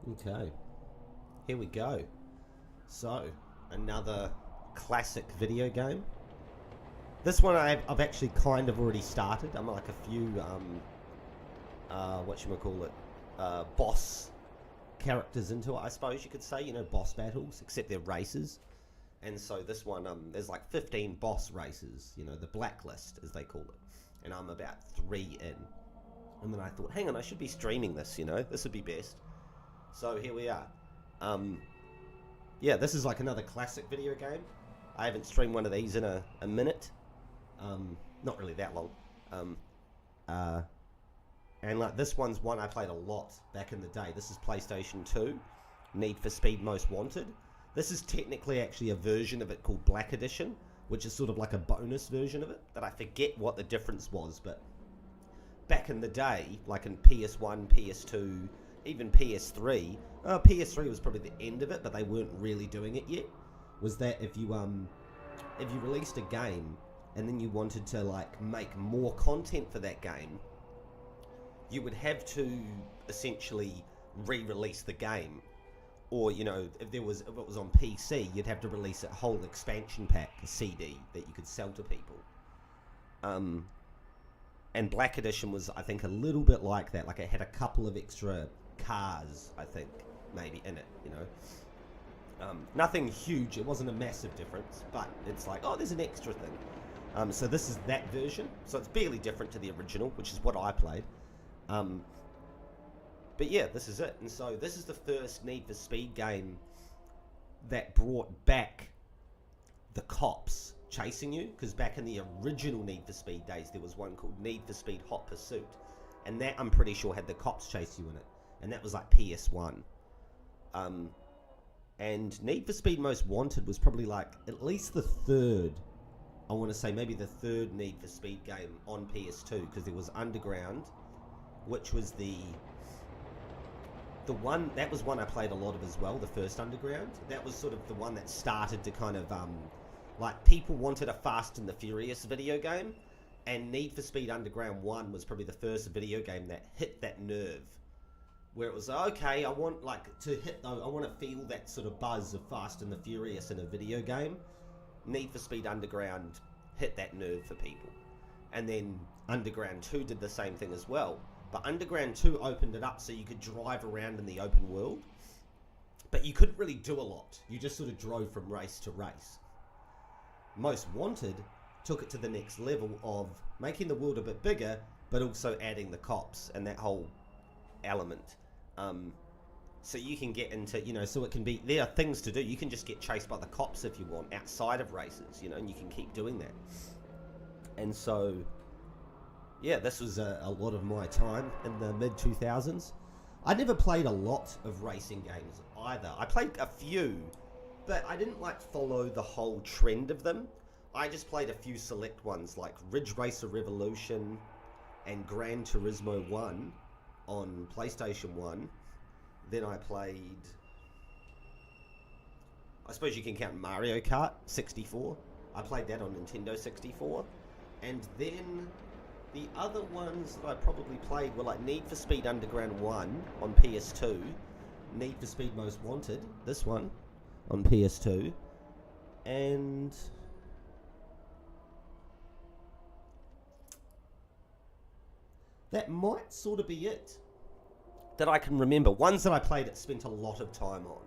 Okay, here we go. So, another classic video game. This one I've actually kind of already started. I'm like a few, boss characters into it, I suppose you could say. You know, boss battles, except they're races. And so this one, there's like 15 boss races, you know, the blacklist, as they call it. And I'm about 3 in. And then I thought, hang on, I should be streaming this, you know, this would be best. So here we are. Yeah, this is like another classic video game. I haven't streamed one of these in a minute. Not really that long. And like this one's one I played a lot back in the day. This is PlayStation 2, Need for Speed Most Wanted. This is technically actually a version of it called Black Edition, which is sort of like a bonus version of it, that I forget what the difference was, but back in the day, like in PS1, PS2, even PS3, PS3 was probably the end of it, but they weren't really doing it yet, was that if you released a game and then you wanted to like make more content for that game, you would have to essentially re-release the game. Or, you know, if it was on PC, you'd have to release a whole expansion pack, a CD, that you could sell to people. And Black Edition was, I think, a little bit like that. Like, it had a couple of extra cars, I think, maybe, in it, you know. Nothing huge. It wasn't a massive difference. But it's like, oh, there's an extra thing. So this is that version. So it's barely different to the original, which is what I played. But yeah, this is it. And so this is the first Need for Speed game that brought back the cops chasing you. Because back in the original Need for Speed days, there was one called Need for Speed Hot Pursuit. And that, I'm pretty sure, had the cops chase you in it. And that was like PS1. And Need for Speed Most Wanted was probably like at least the third, I want to say maybe the third Need for Speed game on PS2. Because there was Underground, which was the one, that was one I played a lot of as well, the first Underground. That was sort of the one that started to kind of, like, people wanted a Fast and the Furious video game, and Need for Speed Underground 1 was probably the first video game that hit that nerve, where it was, okay, I want, like, to hit, I want to feel that sort of buzz of Fast and the Furious in a video game. Need for Speed Underground hit that nerve for people. And then Underground 2 did the same thing as well. But Underground 2 opened it up so you could drive around in the open world. But you couldn't really do a lot. You just sort of drove from race to race. Most Wanted took it to the next level of making the world a bit bigger, but also adding the cops and that whole element. So you can get into, you know, so it can be, there are things to do. You can just get chased by the cops if you want, outside of races, you know, and you can keep doing that. And so, yeah, this was a lot of my time in the mid-2000s. I never played a lot of racing games either. I played a few, but I didn't like follow the whole trend of them. I just played a few select ones like Ridge Racer Revolution and Gran Turismo 1 on PlayStation 1. Then I played, I suppose you can count Mario Kart 64. I played that on Nintendo 64. And then the other ones that I probably played were like Need for Speed Underground 1 on PS2, Need for Speed Most Wanted, this one, on PS2, and that might sort of be it that I can remember. Ones that I played that spent a lot of time on,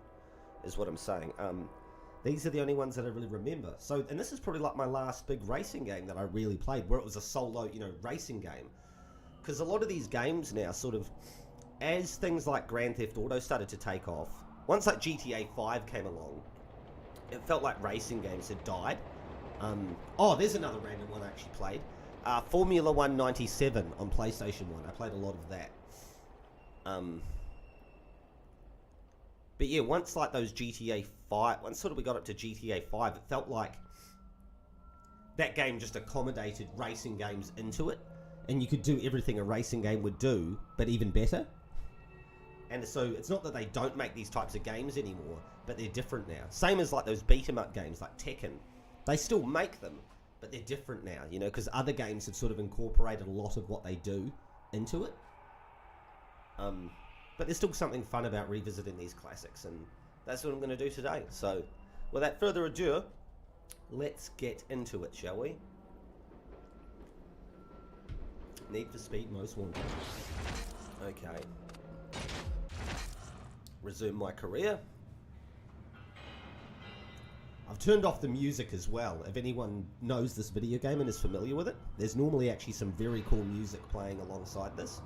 is what I'm saying. These are the only ones that I really remember. So, and this is probably like my last big racing game that I really played, where it was a solo, you know, racing game. Because a lot of these games now, sort of, as things like Grand Theft Auto started to take off, once like GTA 5 came along, it felt like racing games had died. Oh, there's another random one I actually played. Formula 1 97 on PlayStation 1. I played a lot of that. But yeah, once like those GTA 5, once sort of we got up to GTA 5, it felt like that game just accommodated racing games into it, and you could do everything a racing game would do, but even better. And so it's not that they don't make these types of games anymore, but they're different now. Same as like those beat-em-up games like Tekken. They still make them, but they're different now, you know, because other games have sort of incorporated a lot of what they do into it. But there's still something fun about revisiting these classics, and that's what I'm going to do today. So, without further ado, let's get into it, shall we? Need for Speed Most Wanted. Okay. Resume my career. I've turned off the music as well. If anyone knows this video game and is familiar with it, there's normally actually some very cool music playing alongside this.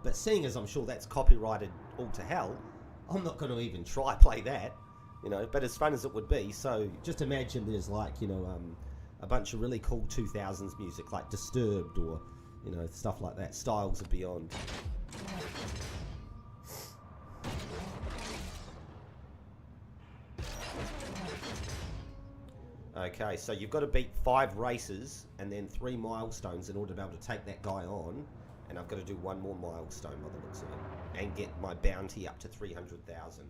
But seeing as I'm sure that's copyrighted all to hell, I'm not going to even try play that, you know, but as fun as it would be. So just imagine there's like, you know, a bunch of really cool 2000s music like Disturbed or, you know, stuff like that, Styles of Beyond. Okay, so you've got to beat 5 races and then 3 milestones in order to be able to take that guy on. And I've got to do 1 more milestone by the looks of it. And get my bounty up to 300,000.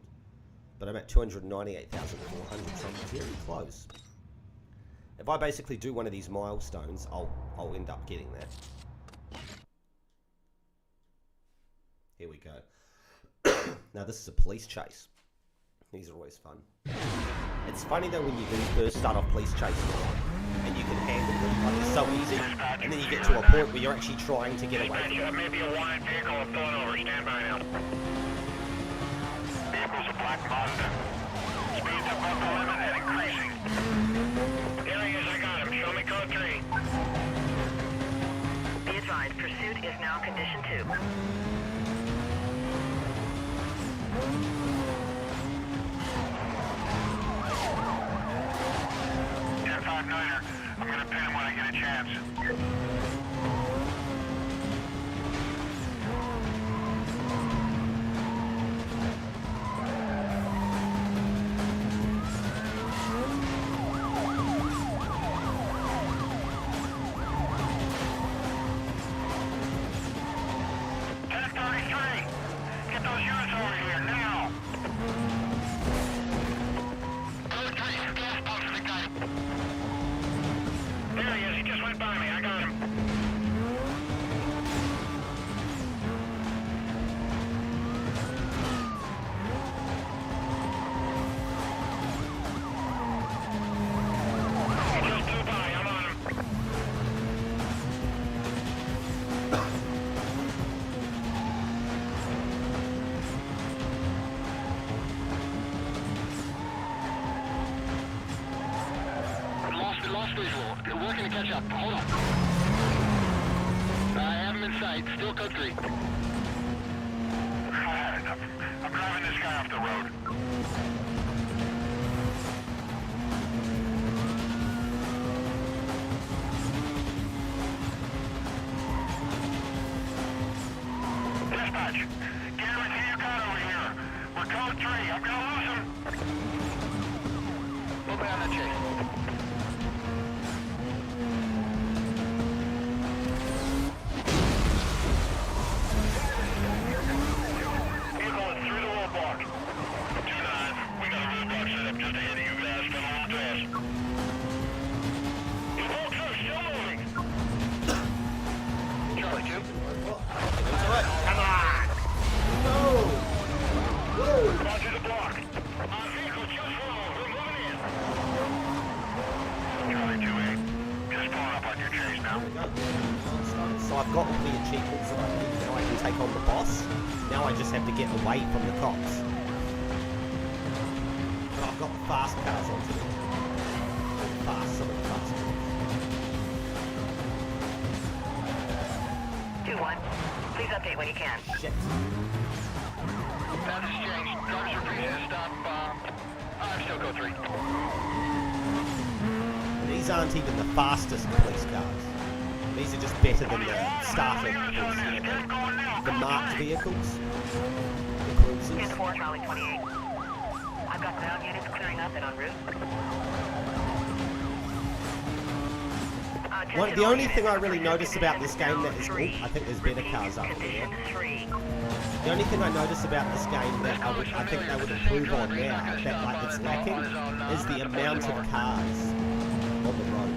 But I'm at 298,400, so I'm very close. If I basically do one of these milestones, I'll end up getting that. Here we go. Now this is a police chase. These are always fun. It's funny though when you do first start off police chasing and you can handle them, like it's so easy, and then you get to a point where you're actually trying to get away from them. Maybe a wide vehicle pulling over. Stand by now. Vehicle's a black Mazda. Speed's above the limit and increasing. There he is, I got him. Show me code 3. Be advised, pursuit is now condition 2. 10-5-9er. I'm gonna pin him when I get a chance. Visual. We're working to catch up. Hold on. I have him in sight. Still code 3. I'm driving this guy off the road. Dispatch, get everything you got over here. We're code 3. I'm gonna lose him. Moving on that chase. So I've got all the achievements that I need, now I can take on the boss. Now I just have to get away from the cops. But I've got the fast cars onto me. Some of the fast cars. 2-1. Please update when you can. Shit. Status changed. Drivers are free to stop. I'm still code 3. These aren't even the fastest police cars. These are just better than the starter vehicles, you know, the marked vehicles, the cruisers. 10-4, Charlie 28. I've got ground units clearing up and en route. The only thing I really notice about this game that is cool, I think there's better cars up there. The only thing I notice about this game that I think they would improve on now, that like it's lacking, is the amount of cars on the road.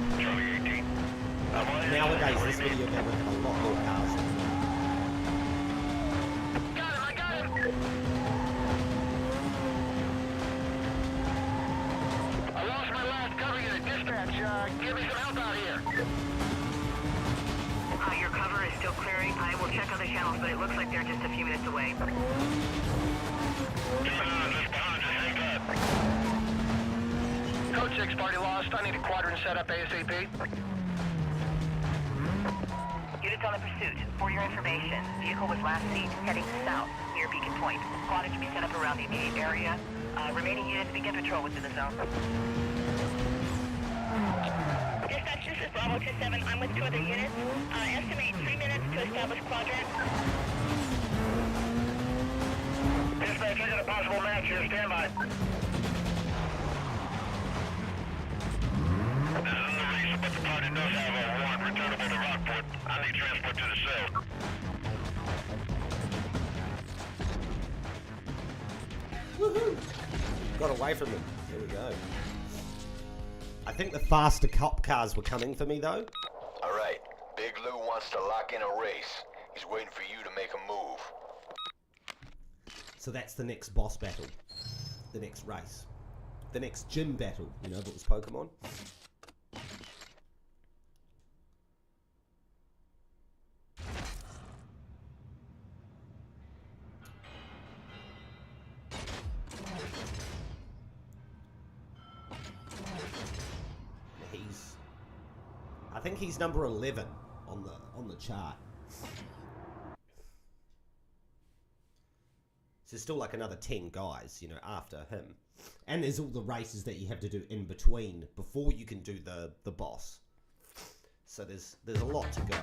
Nowadays, this video game would have a lot more cars. check other channels, but it looks like they're just a few minutes away. Just behind you, hang up. Code 6, party lost. I need a quadrant set up ASAP. Units on the pursuit. For your information, vehicle was last seen heading south near Beacon Point. Quadrant to be set up around the immediate area. Remaining units begin patrol within the zone. Dispatch, this is Bravo 27. I'm with 2 other units. Estimate 3 minutes to establish quadrant. Dispatch, I got a possible match here. Stand by. This is the reason, but the party does have a warrant returnable to Rockport. I need transport to the cell. Woohoo! Got away from them. There we go. I think the faster cop cars were coming for me though. Alright, Big Lou wants to lock in a race. He's waiting for you to make a move. So that's the next boss battle. The next race. The next gym battle, you know, if it was Pokemon. I think he's number 11 on the chart. So there's still like another 10 guys, you know, after him. And there's all the races that you have to do in between before you can do the boss. So there's a lot to go.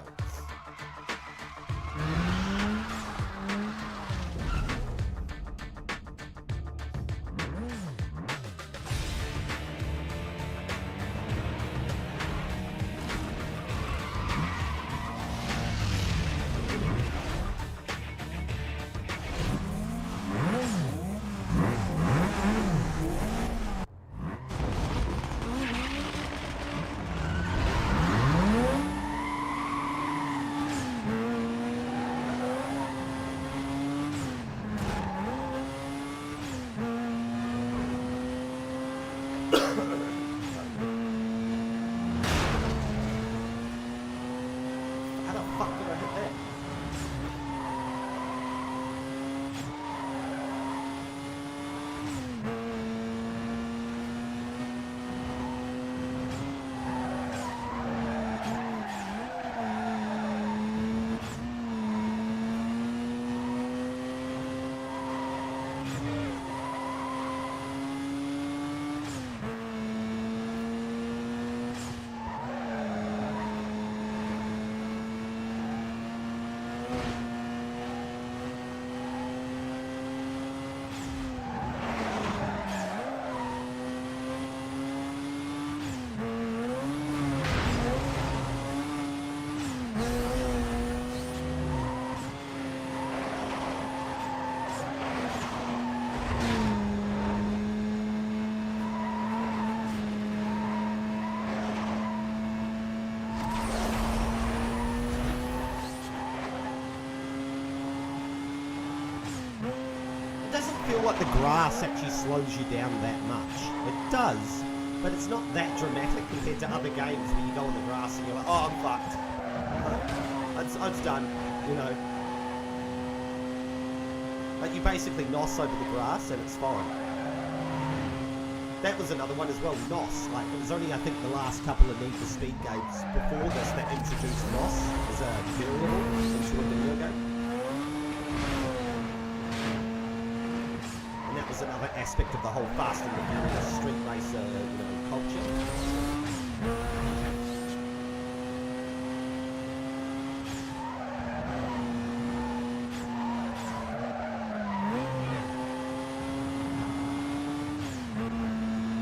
Feel like the grass actually slows you down that much. It does, but it's not that dramatic compared to other games where you go on the grass and you're like, oh, I'm fucked. It's done, you know. Like you basically nos over the grass and it's fine. That was another one as well, nos. Like it was only I think the last couple of Need for Speed games before this that introduced nos as a variable into a video game. Was another aspect of the whole Fast and the Furious street racer, you know, culture.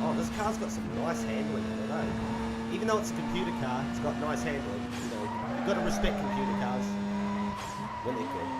Oh, this car's got some nice handling in it, eh? Even though it's a computer car, it's got nice handling. You know, you've got to respect computer cars when they're good.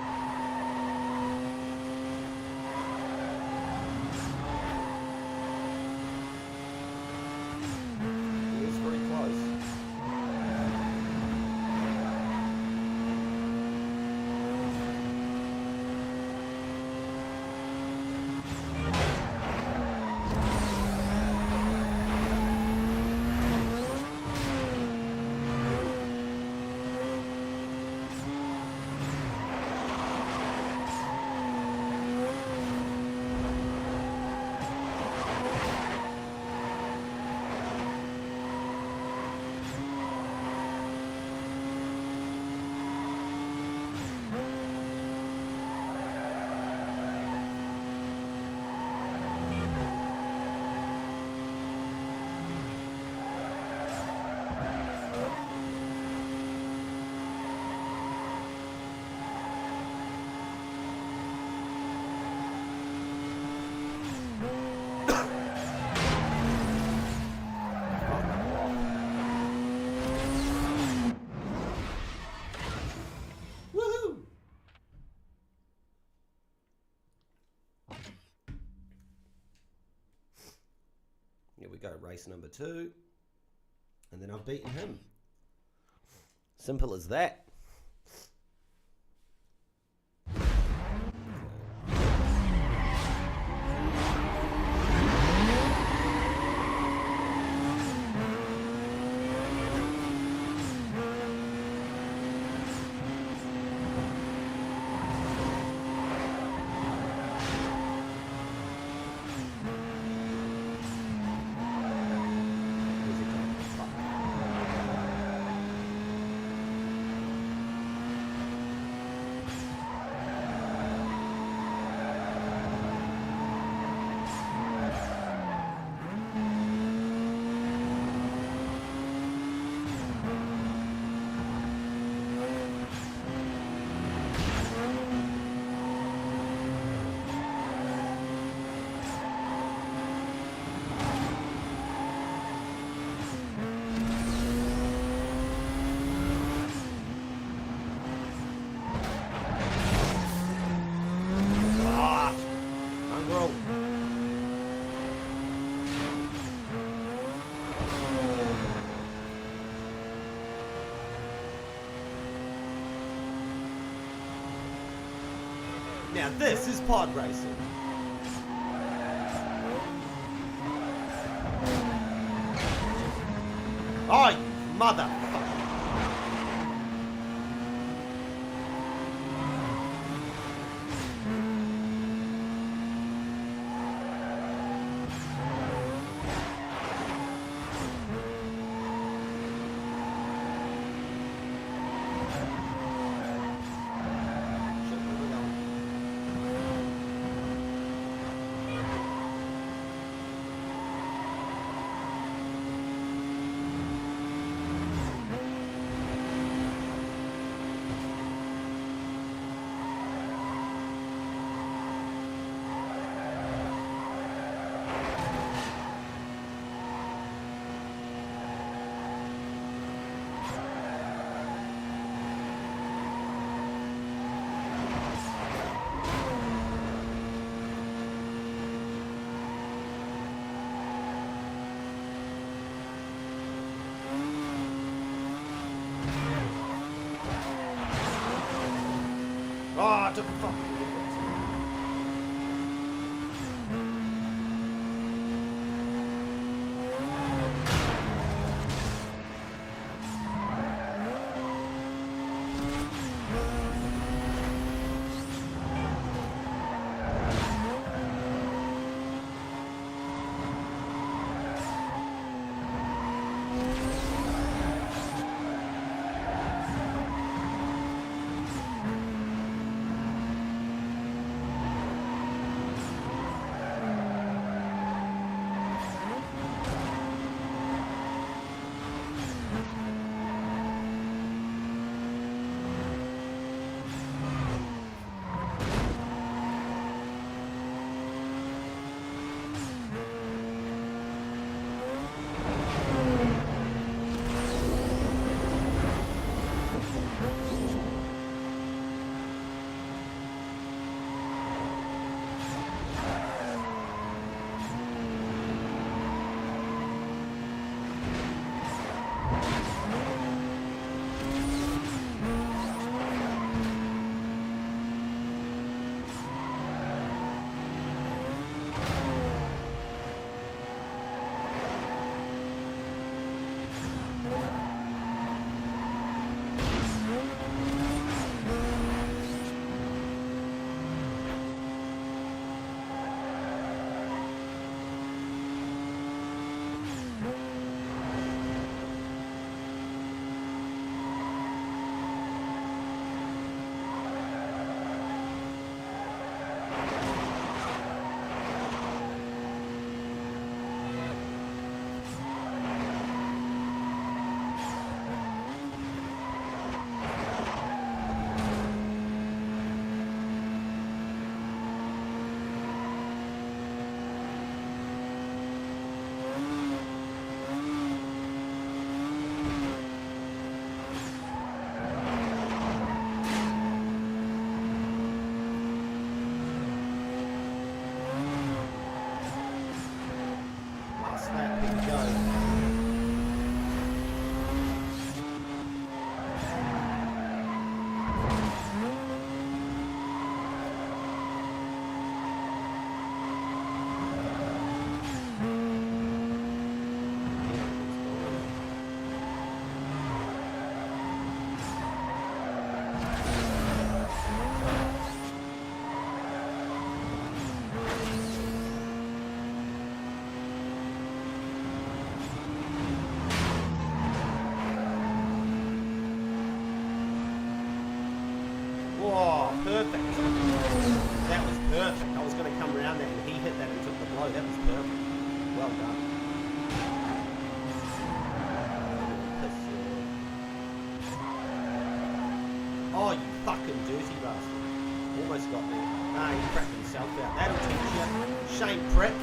go, race number 2. And then I've beaten him. Simple as that. Now this is pod racing. Oh, you motherfucker. Oh, I took a fucking perfect. That was perfect. I was going to come around that and he hit that and took the blow. That was perfect. Well done. Oh, you fucking dirty bastard. Almost got me. Ah, he cracked himself out. That'll teach you. Shame prick.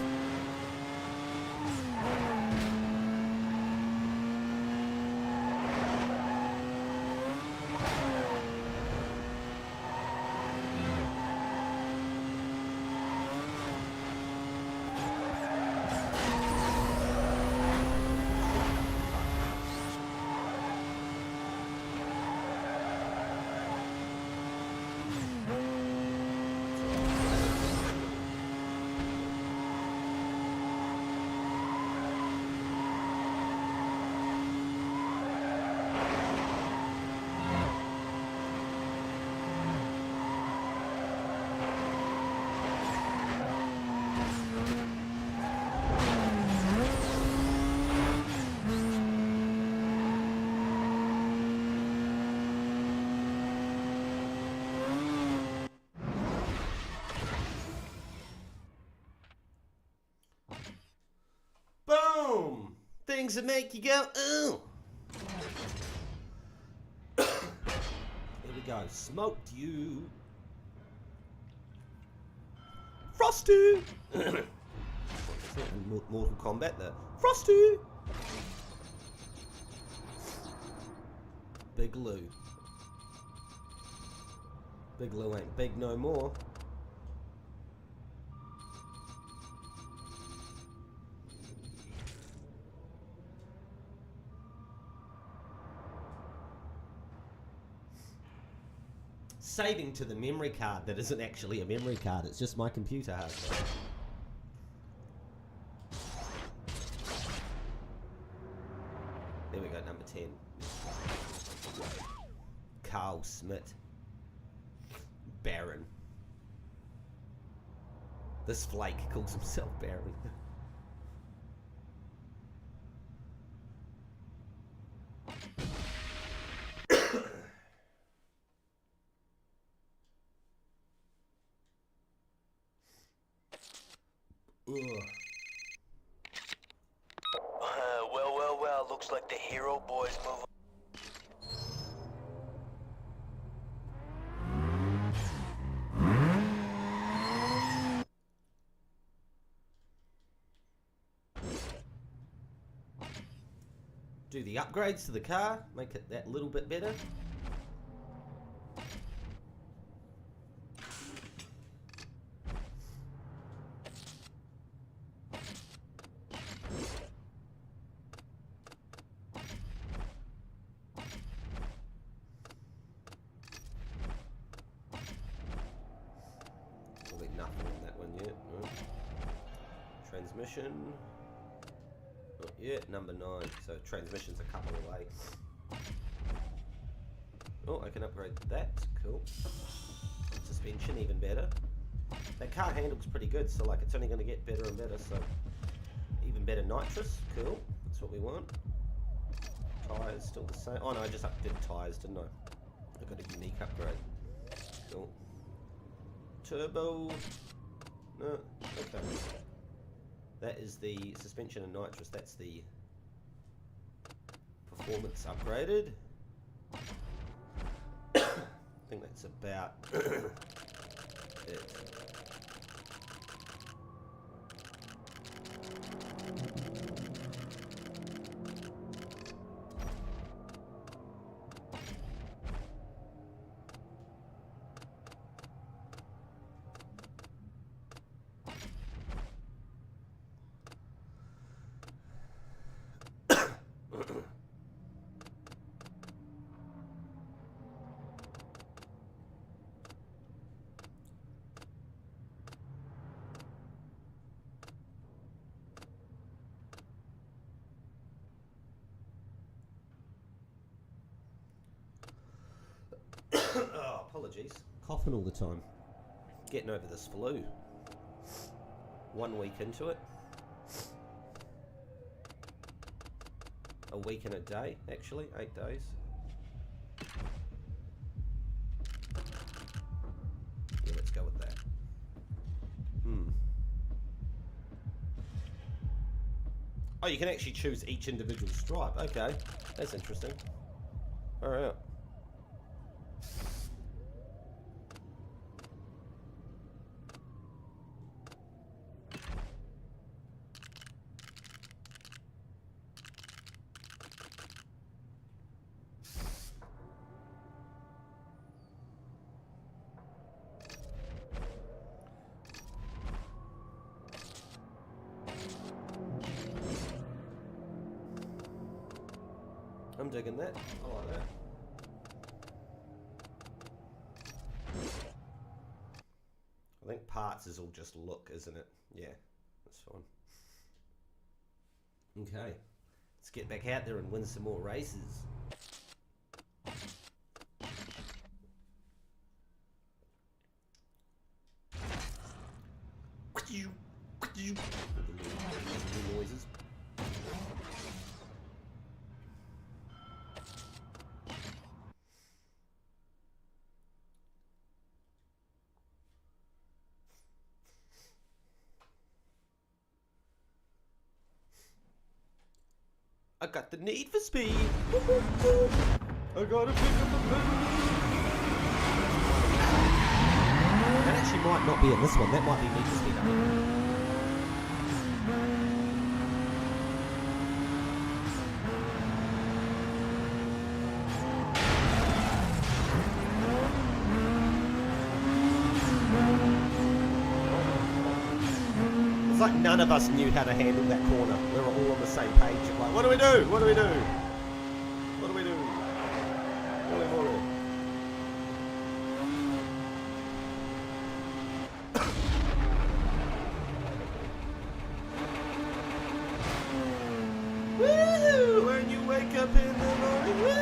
Boom! Things that make you go, ooh! Here we go. Smoked you. Frosty! Mortal Kombat there. Frosty! Big Lou. Big Lou ain't big no more. Saving to the memory card that isn't actually a memory card, it's just my computer hardware. There we go, number 10. Carl Smith. Baron. This flake calls himself Baron. Well, looks like the hero boys move. Do the upgrades to the car, make it that little bit better. Probably nothing on that one yet. No. Transmission. Not yet, number 9. So transmission's a couple away. Oh, I can upgrade that. Cool. Suspension even better. That car handles pretty good, so like it's only going to get better and better. So even better nitrous. Cool. That's what we want. Tires still the same. Oh no, I just did tires, didn't I? I got a unique upgrade. Cool. Turbo. No. Okay. That is the suspension and nitrous. That's the performance upgraded. I think that's about it. Oh, apologies. Coughing all the time. Getting over this flu. 1 week into it. A week and a day, actually. 8 days. Oh, you can actually choose each individual stripe. Okay, that's interesting. All right. I'm digging that. I like that. I think parts is all just look, isn't it? Yeah, that's fine. Okay, let's get back out there and win some more races. Noises. I got the need for speed. I gotta pick up the pace. That actually might not be in this one. That might be Need for Speed Underground. It's like none of us knew how to handle that corner. We were all on the same page. Like, what do we do? What do we do? What do we do? Holy. Woo! When you wake up in the morning, woo!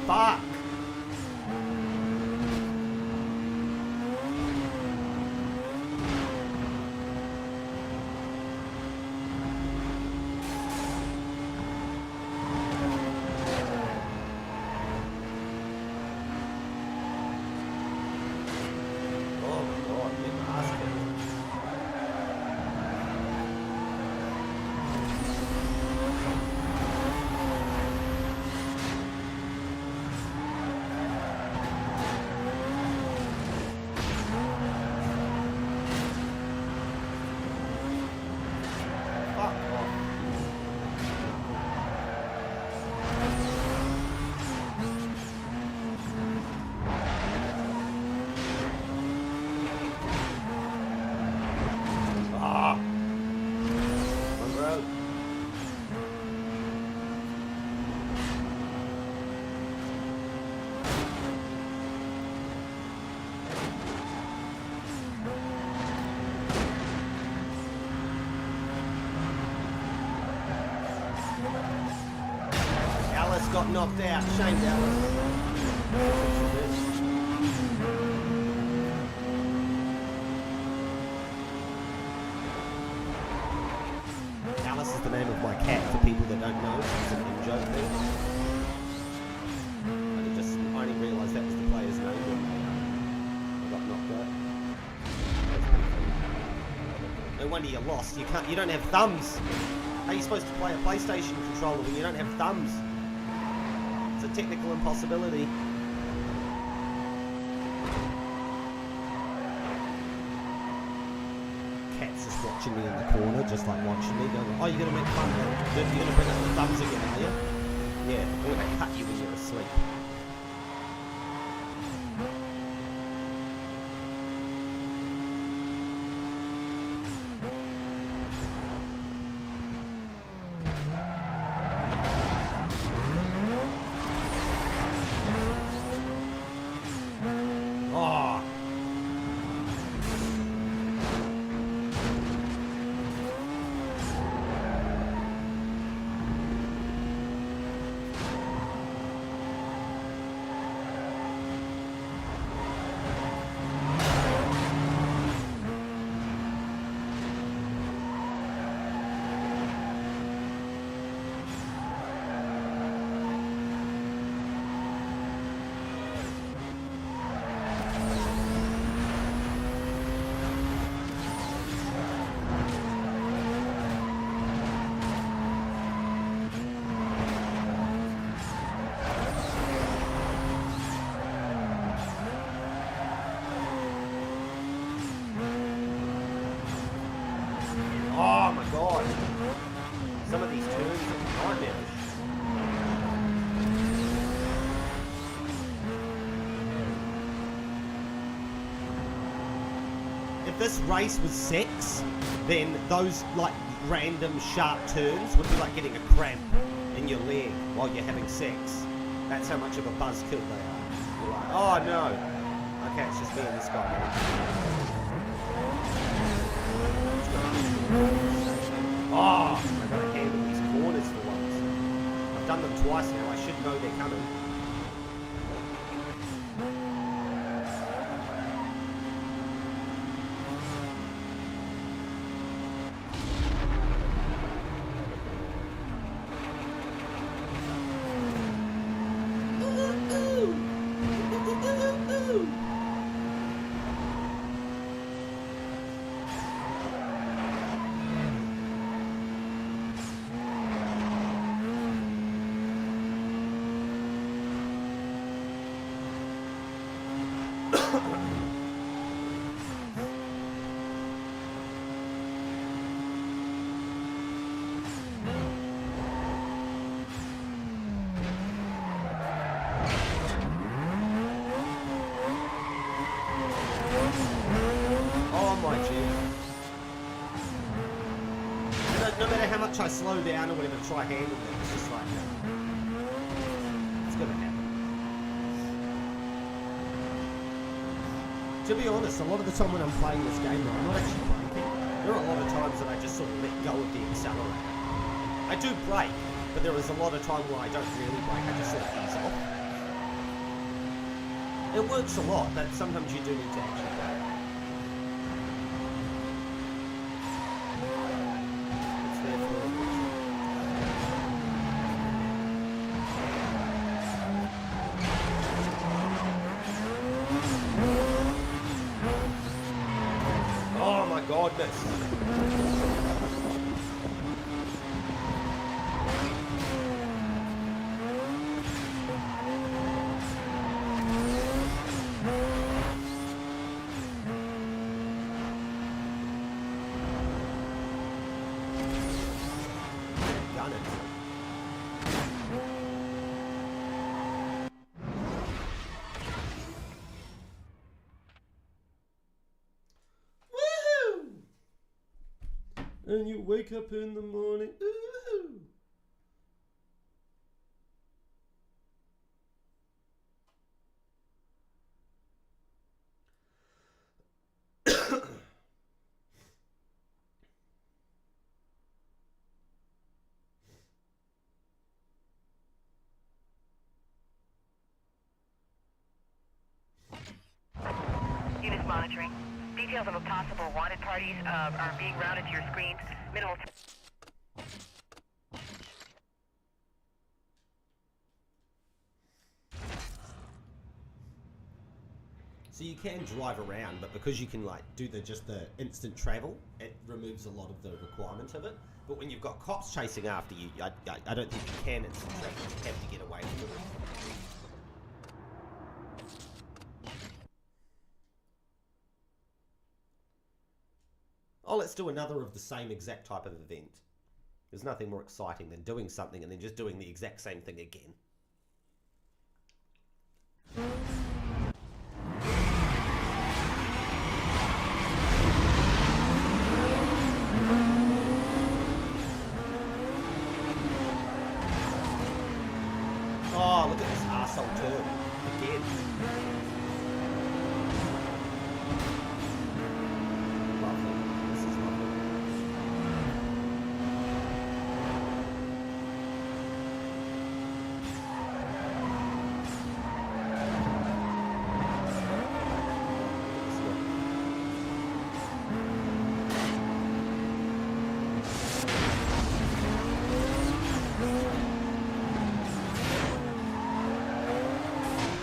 Fuck! Oh my god, big basket. Alice got knocked out. Shamed Alice. Alice is the name of my cat for people that don't know. It's an in-joke thing. I only realised that was the player's name when I got knocked out. No wonder you lost. You don't have thumbs. How are you supposed to play a PlayStation controller when you don't have thumbs? It's a technical impossibility. Cat's just watching me in the corner, just like watching me, going, oh, you're going to make fun of it? You're going to bring up the thumbs again, are you? Yeah, I'm going to cut you when you're asleep. if this race was sex, then those like random sharp turns would be like getting a cramp in your leg while you're having sex. That's how much of a buzzkill they are. You're like, oh no. Okay, it's just me and this guy now. Oh, I've got to handle these corners for once. I've done them twice now. I should know they're coming. No matter how much I slow down or whatever to try handling it, it's just like, it's gonna happen. To be honest, a lot of the time when I'm playing this game, I'm not actually braking. There are a lot of times that I just sort of let go of the accelerator. I do brake, but there is a lot of time where I don't really brake, I just sort of ease off. It works a lot, but sometimes you do need to actually brake. Godness. Gun it. And you wake up in the morning. Ooh. Units monitoring. Details of a possible wanted parties are being routed to your screens. Minimal. So you can drive around, but because you can like do the instant travel, it removes a lot of the requirement of it. But when you've got cops chasing after you, I don't think you can instant travel. You have to get away from it. Oh, let's do another of the same exact type of event. There's nothing more exciting than doing something and then just doing the exact same thing again. Oh, look at this arsehole turn. Again.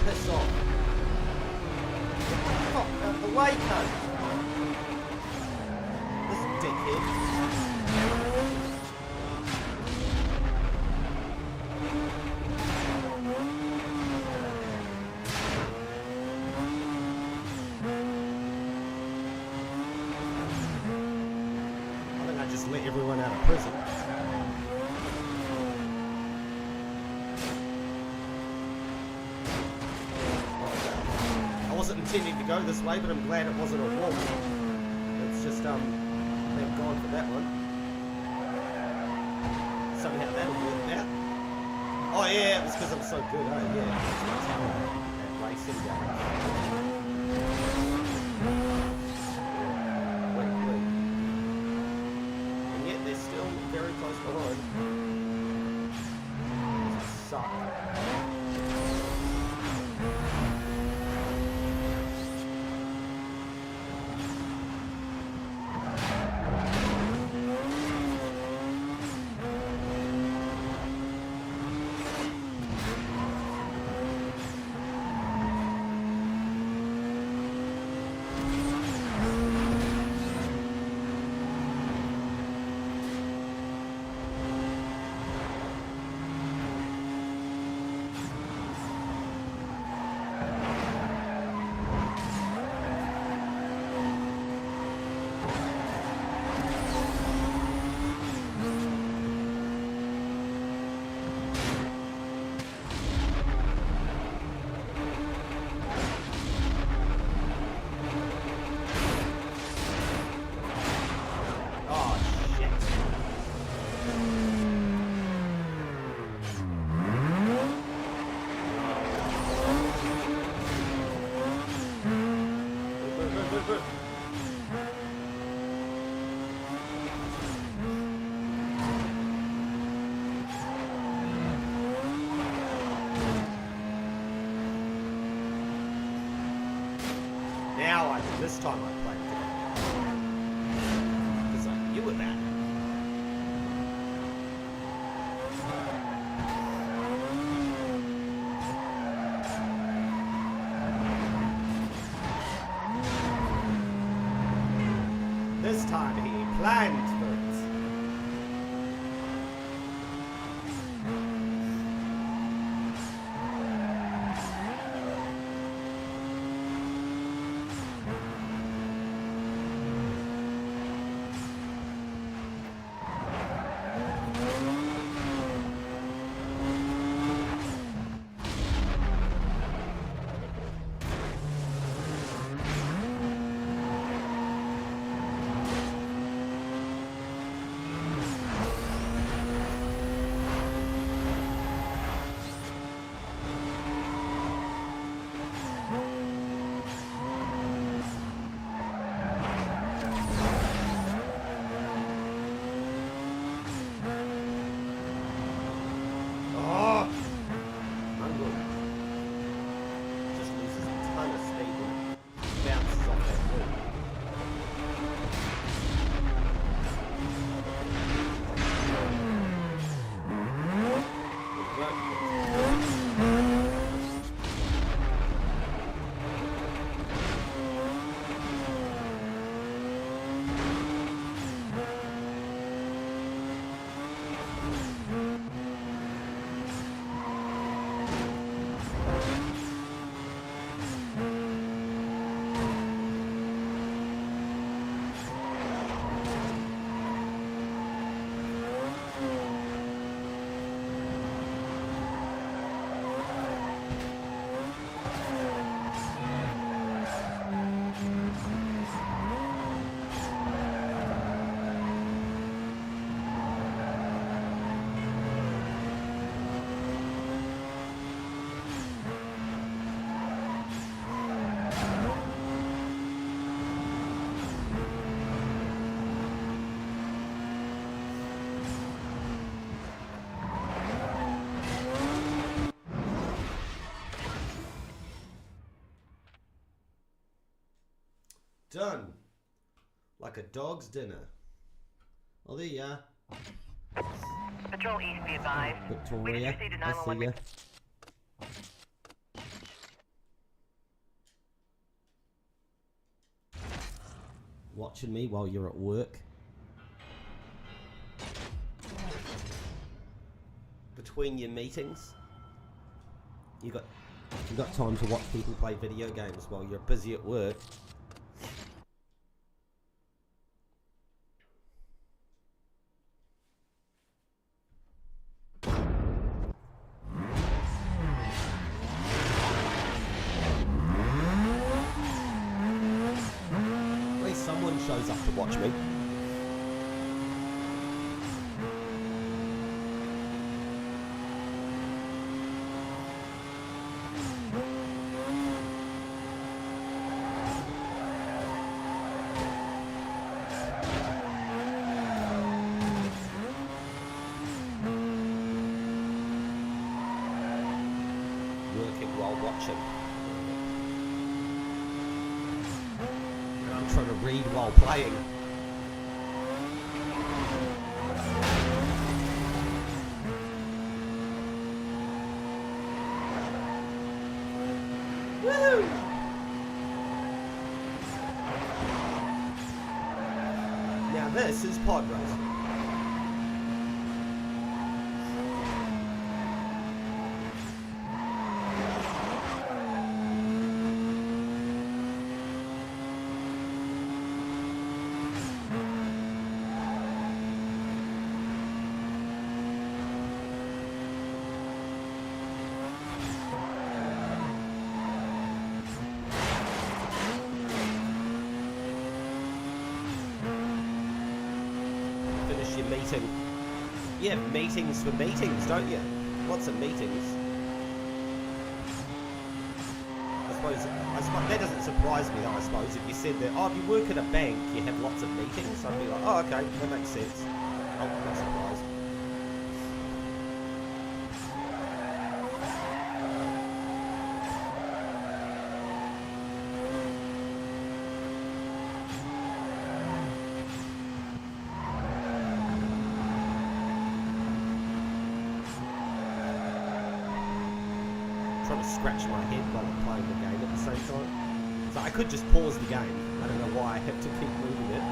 Piss off. Fuck out the way, cunt. This dickhead. I think I just let everyone out of prison. I wasn't intending to go this way, but I'm glad it wasn't a wall. they've gone for that one. Somehow that'll work out. Oh yeah, it was because I'm so good, oh yeah. That's my talent at racing games. Wait. And yet they're still very close behind. Suck. This time I played it. Because I knew about it. This time he planned for it. Done. Like a dog's dinner. Oh, there you are. Patrol East, be advised. We Victoria, just received a I see 911. ya. Watching me while you're at work. Between your meetings. You got time to watch people play video games while you're busy at work. Someone shows cameras up to watch me. Working while watching. And I'm trying to read while playing. Woohoo! Now this is pod racing. Finish your meeting. You have meetings for meetings, don't you? Lots of meetings. I suppose that doesn't surprise me though, I suppose. If you said that, oh, if you work at a bank, you have lots of meetings, I'd be like, oh, okay, that makes sense. Oh, I'm not surprised. Trying to scratch my head while I'm playing the game at the same time. So I could just pause the game. I don't know why I have to keep moving it.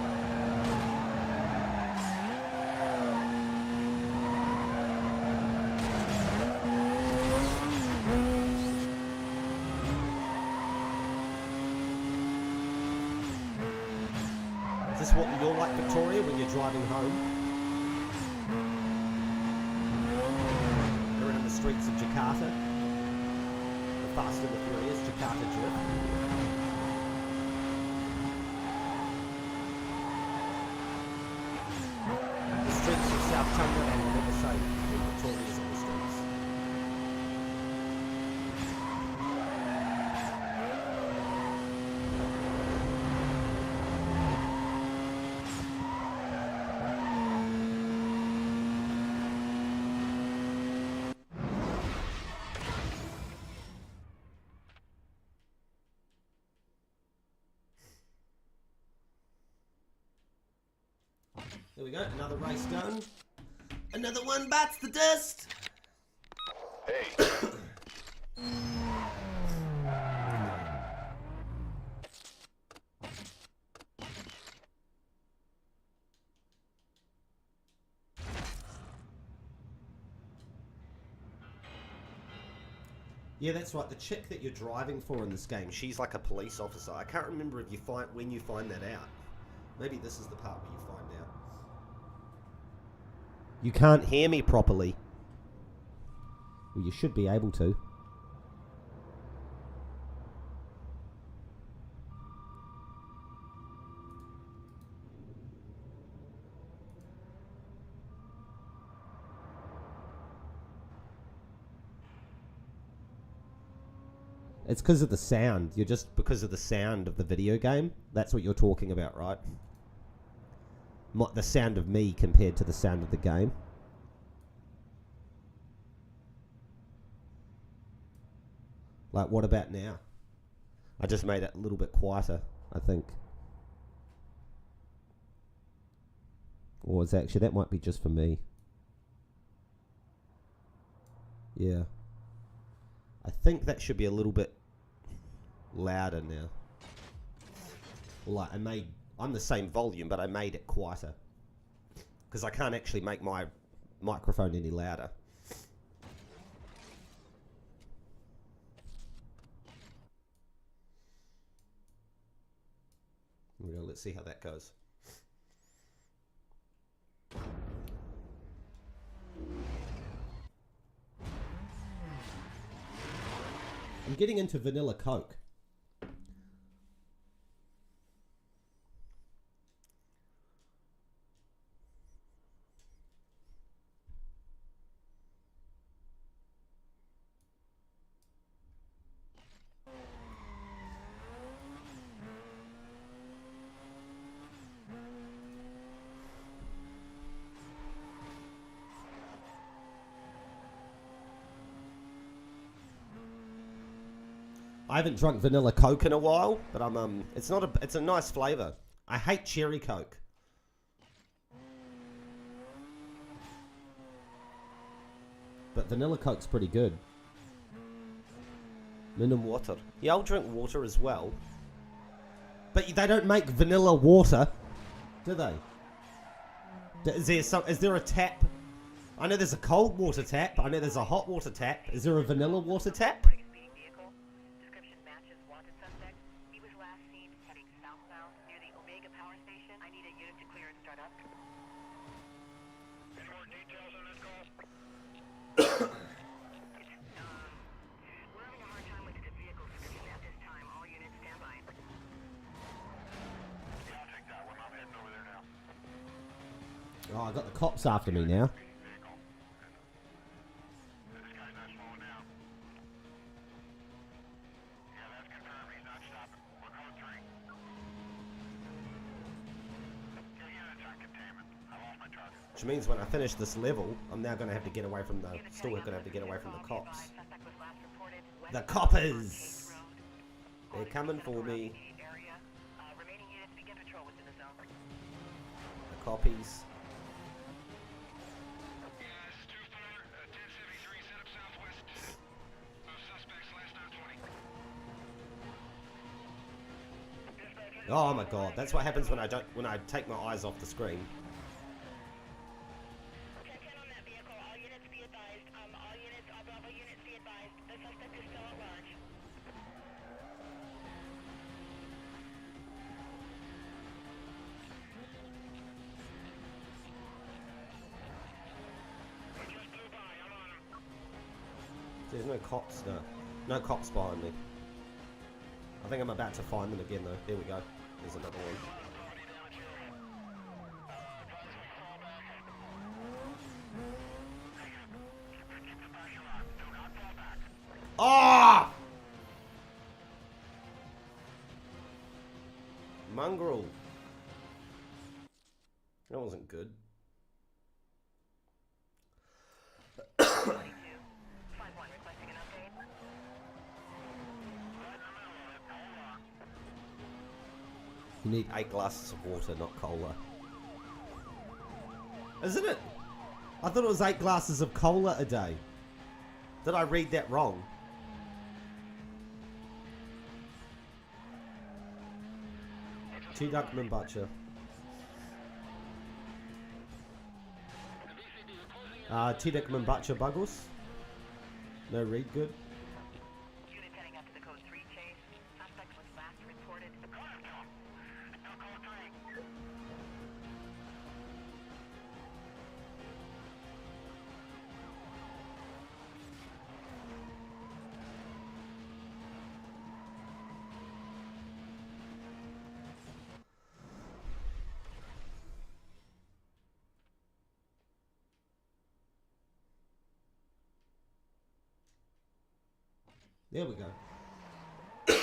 Is this what you're like, Victoria, when you're driving home? You're in the streets of Jakarta? Fast and the Furious Jakarta Drift. The streets of South Tundra and never safe when Victoria's on the streets. There we go, another race done. Another one bites the dust. Hey, Yeah, that's right. The chick that you're driving for in this game, she's like a police officer. I can't remember if you when you find that out. Maybe this is the part where you find out. You can't hear me properly. Well, you should be able to. It's because of the sound. You're just because of the sound of the video game. That's what you're talking about, right? The sound of me compared to the sound of the game. Like, what about now? I just made it a little bit quieter, I think. Or is actually, that might be just for me. Yeah. I think that should be a little bit louder now. Like, I'm the same volume, but I made it quieter. Because I can't actually make my microphone any louder. Well, let's see how that goes. I'm getting into vanilla Coke. I haven't drunk vanilla Coke in a while, but it's a nice flavour. I hate cherry Coke. But vanilla Coke's pretty good. Mineral water. Yeah, I'll drink water as well. But they don't make vanilla water, do they? Is there a tap? I know there's a cold water tap. I know there's a hot water tap. Is there a vanilla water tap? Description matches wanted suspect. He was last seen heading southbound near the Omega Power Station. I need a unit to clear and start up. Any more details on this call? We're having a hard time with the vehicle description at this time. All units stand by. Yeah, I'll take that one. I'm heading over there now. Oh, I got the cops after me now. Vehicle. This guy's not slowing down. Yeah, that's confirmed. He's not stopping. We're code 3. Your unit's on containment. I lost my target. Which means when I finish this level, I'm now going to have to get away from the... Still going to have to get away from the cops. Suspect was last reported west The of coppers! Road. They're coming for me. Area. Remaining units begin patrol within the zone. The coppies. Yeah, this is 2-4, 1073, set up southwest. No suspects, last known 20. Oh my god, that's what happens when I take my eyes off the screen. 10-10 on that vehicle. All units be advised. All units, all Bravo units be advised. The suspect is still at large. He just blew by. I'm on him. There's no cops, no. No cops behind me. I think I'm about to find them again though. There we go. There's another one. Property damage here. Advise we fall back. Keep the pressure on. Do not fall back. Ah! Mongrel. That wasn't good. 5-1 requesting an update. You need 8 glasses of water, not cola. Isn't it? I thought it was 8 glasses of cola a day. Did I read that wrong? Tidak membaca. Tidak membaca bagus. No read good. Unit heading up to the code 3 chase. Suspect was last reported. Now code 3. There we go. I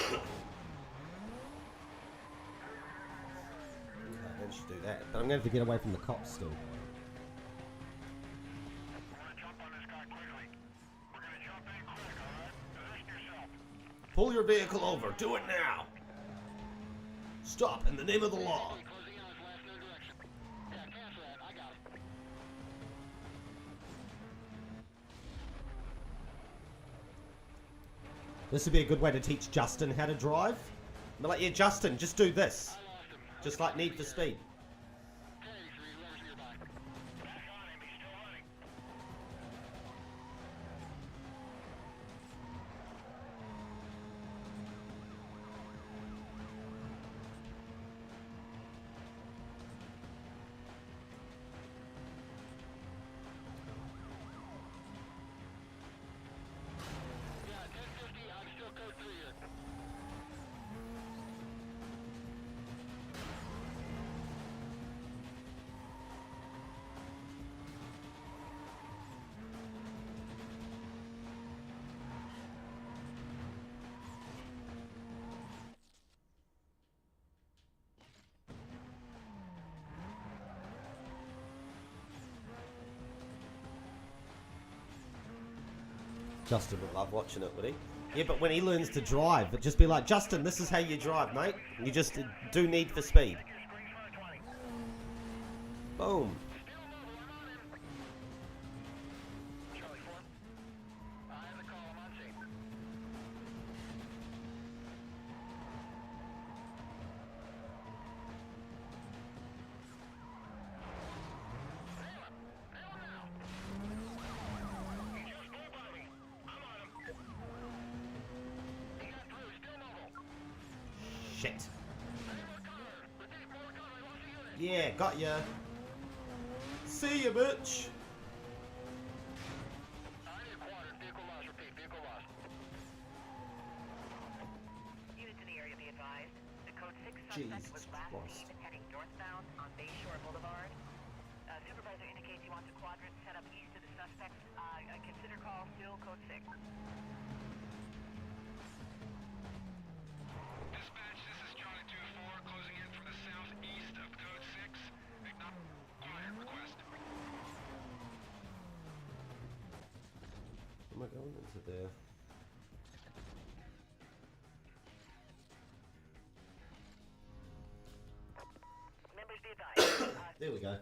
should do that, but I'm going to have to get away from the cops still. We're gonna jump on this guy quickly. We're gonna jump in quick, alright? Position yourself. Pull your vehicle over. Do it now. Stop in the name of the law. Closing in on his last known direction. Yeah, cancel that. I got it. This would be a good way to teach Justin how to drive. Be like, yeah, Justin, just do this. Just like Need for Speed. 1083, whoever's nearby. Back on him. He's still running. Yeah, 1050, I'm still code 3 here. Justin would love watching it, would he? Yeah, but when he learns to drive, it'd just be like, Justin, this is how you drive, mate. You just do Need for Speed. Boom. Charlie 4. I have the call. I'm on scene. Shit. Yeah, got ya. See ya, bitch. Vehicle lost. Repeat, vehicle lost. Units in the area be advised. The code 6 suspect Jesus was last Christ. seen heading northbound on Bayshore Boulevard. Supervisor indicates he wants a quadrant set up east of the suspect. Consider call still code 6. Dispatch, this is Charlie 2-4, closing in from the southeast of code 6. Quiet, request. Am I going into there? Members be advised. There we go.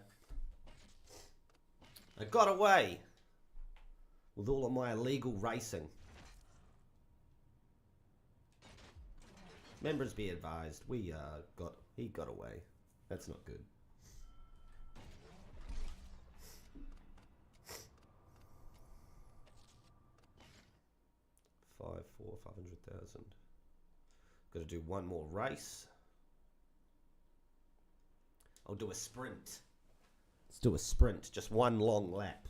I got away with all of my illegal racing. Members be advised, he got away. That's not good. $500,000. Got to do one more race. I'll do a sprint. Let's do a sprint. Just one long lap.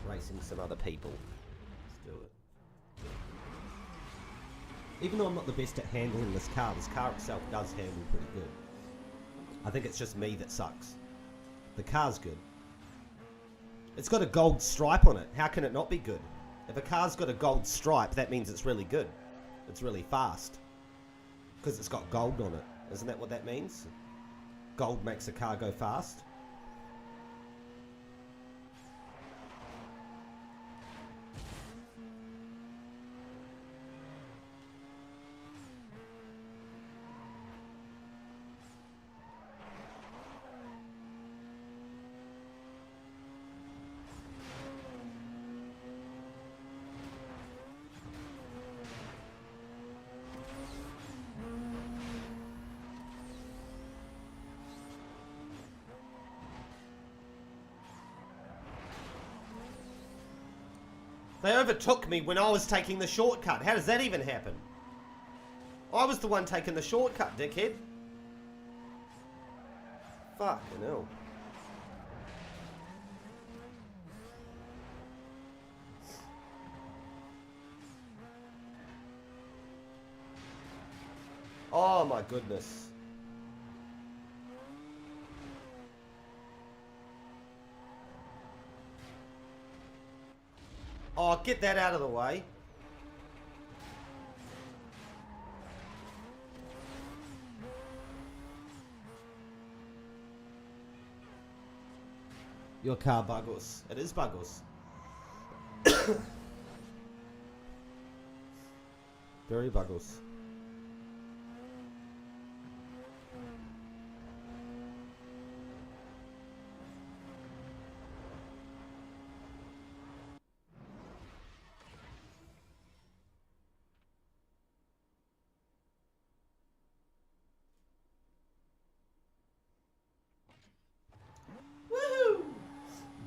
Racing some other people. Let's do it. Even though I'm not the best at handling this car itself does handle pretty good. I think it's just me that sucks. The car's good. It's got a gold stripe on it. How can it not be good? If a car's got a gold stripe, that means it's really good. It's really fast. Because it's got gold on it. Isn't that what that means? Gold makes a car go fast. They overtook me when I was taking the shortcut. How does that even happen? I was the one taking the shortcut, dickhead. Fucking hell. Oh my goodness. Oh, get that out of the way. Your car buggles. It is buggles. Very buggles.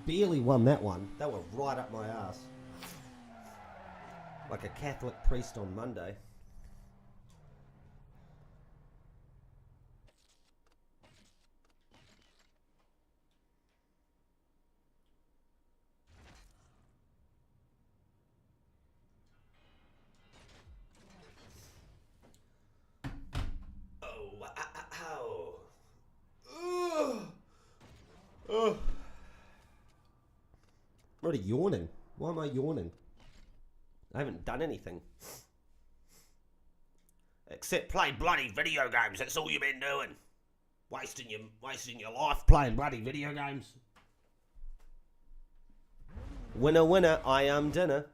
Barely won that one. They were right up my ass. Like a Catholic priest on Monday. Oh, ow. Oh. I'm already yawning. Why am I yawning? I haven't done anything. Except play bloody video games. That's all you've been doing. Wasting your life playing bloody video games. Winner, winner, I am dinner.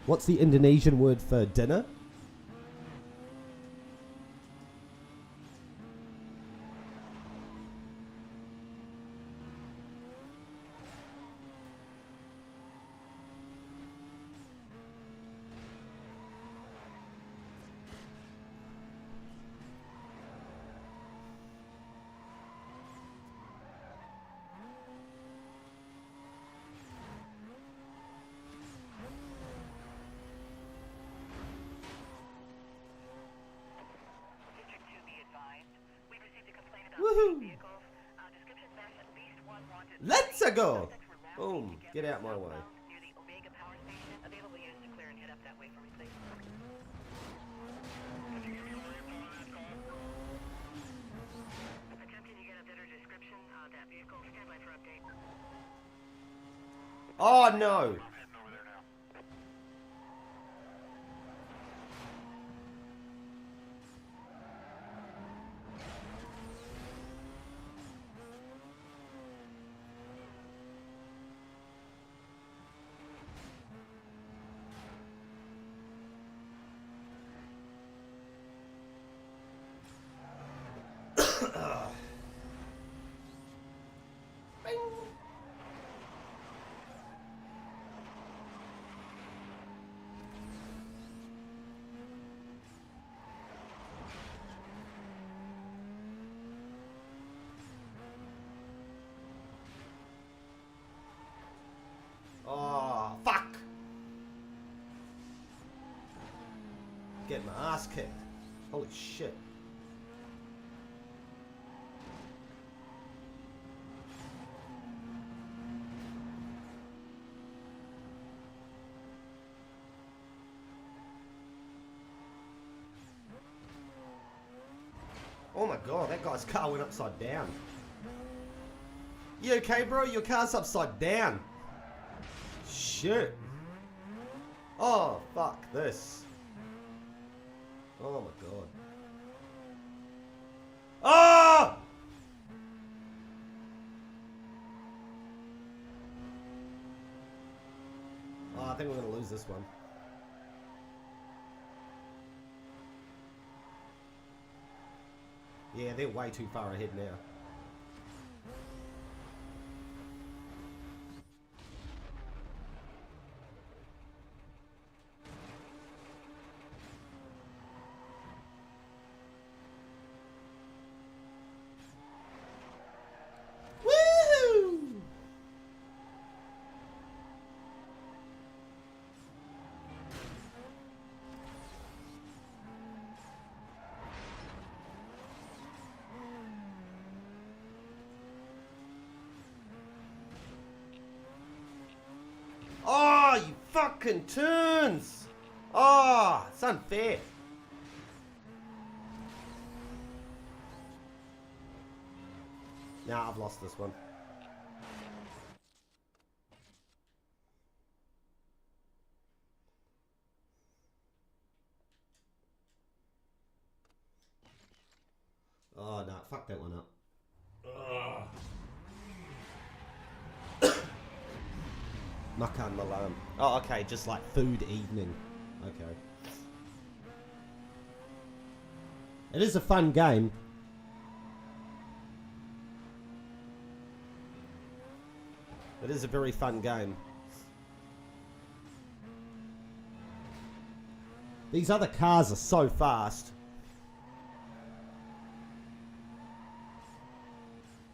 What's the Indonesian word for dinner? District 2, be advised. We received a complaint about Woohoo! vehicles. Descriptions match at least one wanted. Let's go! Suspects were last Boom, seen get together out my way. southbound near the Omega Power Station. Available units to clear and head up that way for replacement. Attempting to get a better description of that vehicle. Stand by for update. Oh no! I'm heading over there now. Oh, fuck! Getting my ass kicked. Holy shit. Oh my god, that guy's car went upside down. You okay, bro? Your car's upside down. Shit. Oh, fuck this. Oh my god. Oh! Oh, I think we're gonna lose this one. Yeah, they're way too far ahead now. Woohoo! Oh, you fucking turns! Oh, it's unfair. Nah, I've lost this one. Oh, no, fuck that one up. Ugh. Makan malam. Oh, okay, just like food evening. Okay. It is a fun game. It is a very fun game. These other cars are so fast.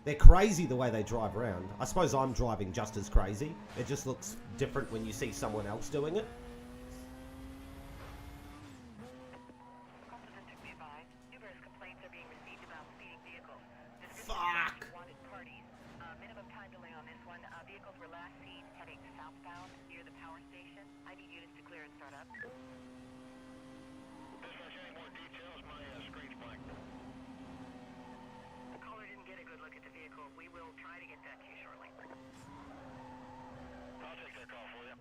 They're crazy the way they drive around. I suppose I'm driving just as crazy. It just looks different when you see someone else doing it. Also, District, be advised. Numerous complaints are being received about speeding vehicles. Fuck! Wanted parties. Minimum time delay on this one. Vehicles were last seen heading southbound near the power station. I need units to clear and start up. Dispatch, any more details? My screen's blank. The caller didn't get a good look at the vehicle. We will try to get that to you shortly. I'll take that call for you.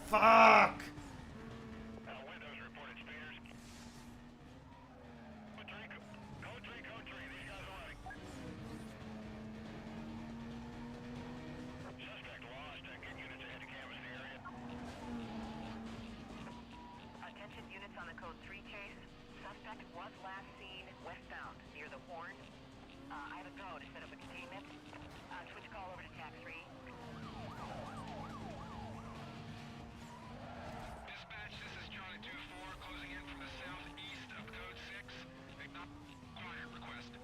Fuck! Windows reported speeders. Code 3, these guys are running. Suspect lost. Get units ahead to canvas the area. Attention units on the code 3 chase. Suspect was last seen westbound near the horn. I have a go to set up a containment. Switch call over to TAC 3. Dispatch, this is Charlie 2-4, closing in from the southeast of Code 6. Acknowledge request.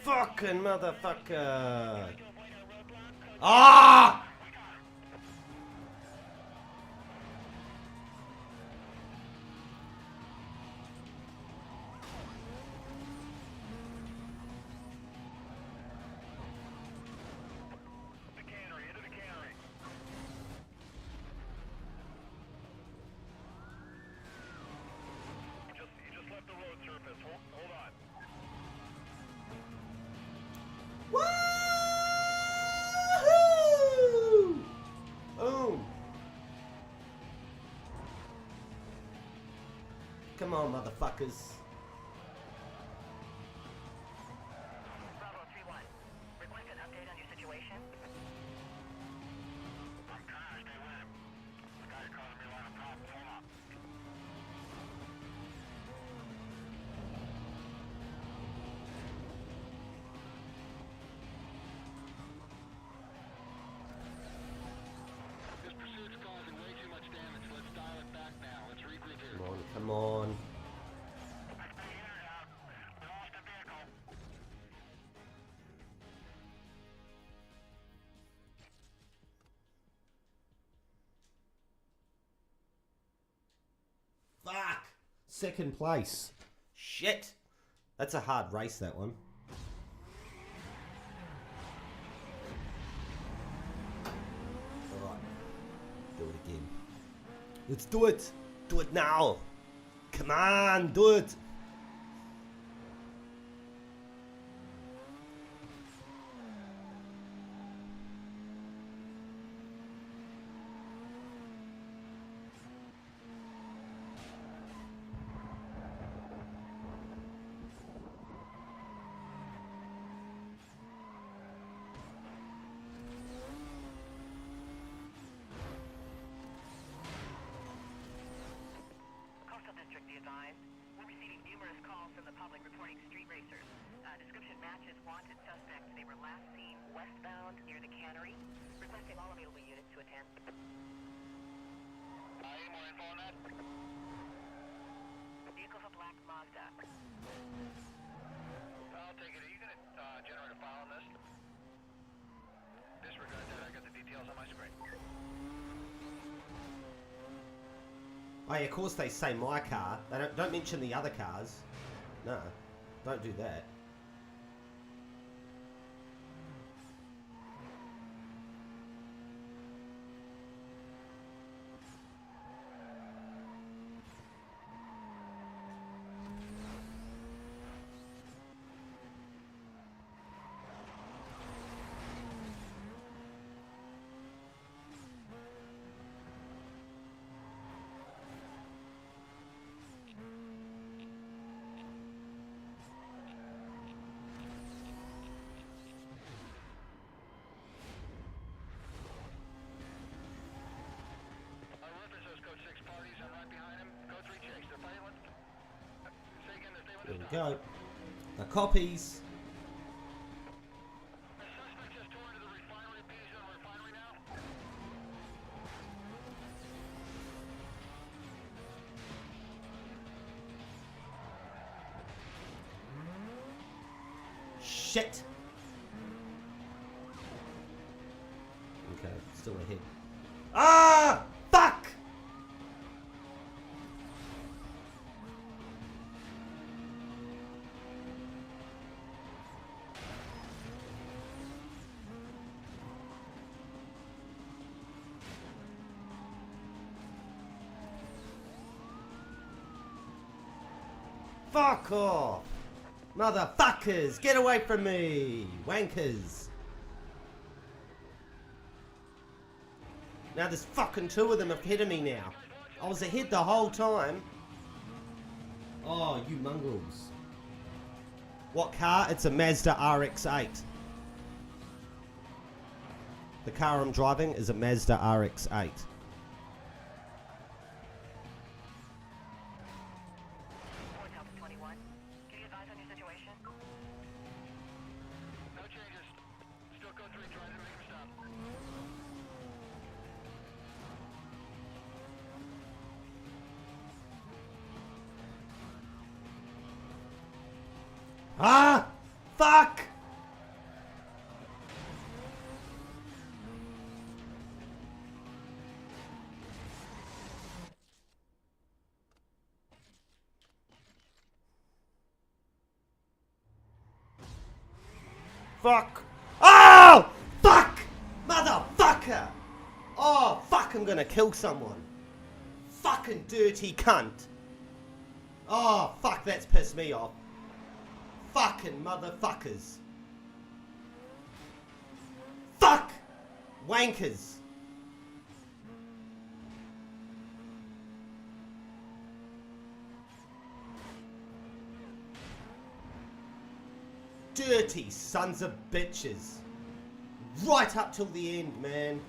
Fucking motherfucker! Ah! The cannery, into the cannery. You just left the road surface. Hold on. Woohoo! Boom! Come on, motherfuckers. Bravo 3-1. Request an update on your situation. I'm trying to stay with him. This guy's causing me a lot of problems. Hold on. This pursuit's causing way too much damage. Let's dial it back now. Let's regroup here. Come on, come on. Let's put the unit out. We lost a vehicle. Fuck! Second place. Shit! That's a hard race, that one. Alright. Do it again. Let's do it! Do it now! Come on, do it! Coastal District, be advised. We're receiving numerous calls from the public reporting street racers. Description matches wanted suspects. They were last seen westbound near the cannery. Requesting all available units to attend. Any more info on that? Vehicle's a black Mazda. I'll take it. Are you going to generate a file on this? Disregard that. I got the details on my screen. Oh, yeah, of course they say my car. They don't mention the other cars. No, don't do that. Reference those code 6 parties. I'm right behind him. Code 3 chase. They're fighting with... Say again, they're staying There with we us. go. The copies. The suspect just tore into the refinery. Petey's in the refinery now. Shit. Okay, still ahead. Ah! Fuck! Fuck off! Motherfuckers! Get away from me! Wankers! Now there's fucking two of them ahead of me now. I was ahead the whole time. Oh, you mongrels. What car? It's a Mazda RX-8. The car I'm driving is a Mazda RX-8. 4 Delta 21. Can you advise on your situation? No changes. Still code 3, trying to make a stop. Ah! Fuck! Fuck! Oh! Fuck! Motherfucker! Oh, fuck, I'm gonna kill someone. Fucking dirty cunt. Oh, fuck, that's pissed me off. Fucking motherfuckers. Fuck! Wankers. Dirty sons of bitches. Right up till the end, man.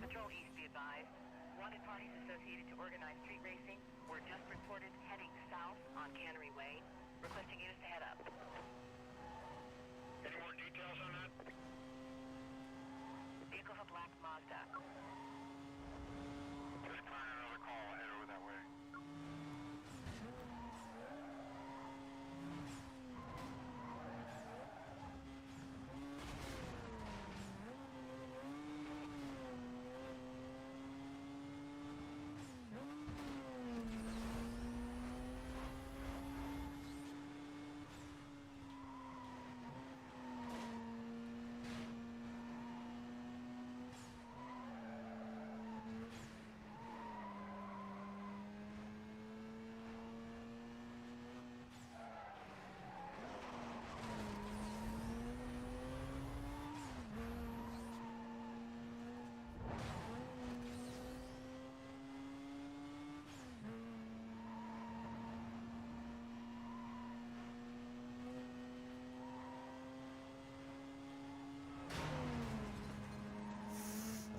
Patrol East, be advised. Wanted parties associated to organized street racing were just reported heading south on Cannery Way, requesting units to head up. Any more details on that? Vehicle's a black Mazda. Just planning another call. I'll head over that way.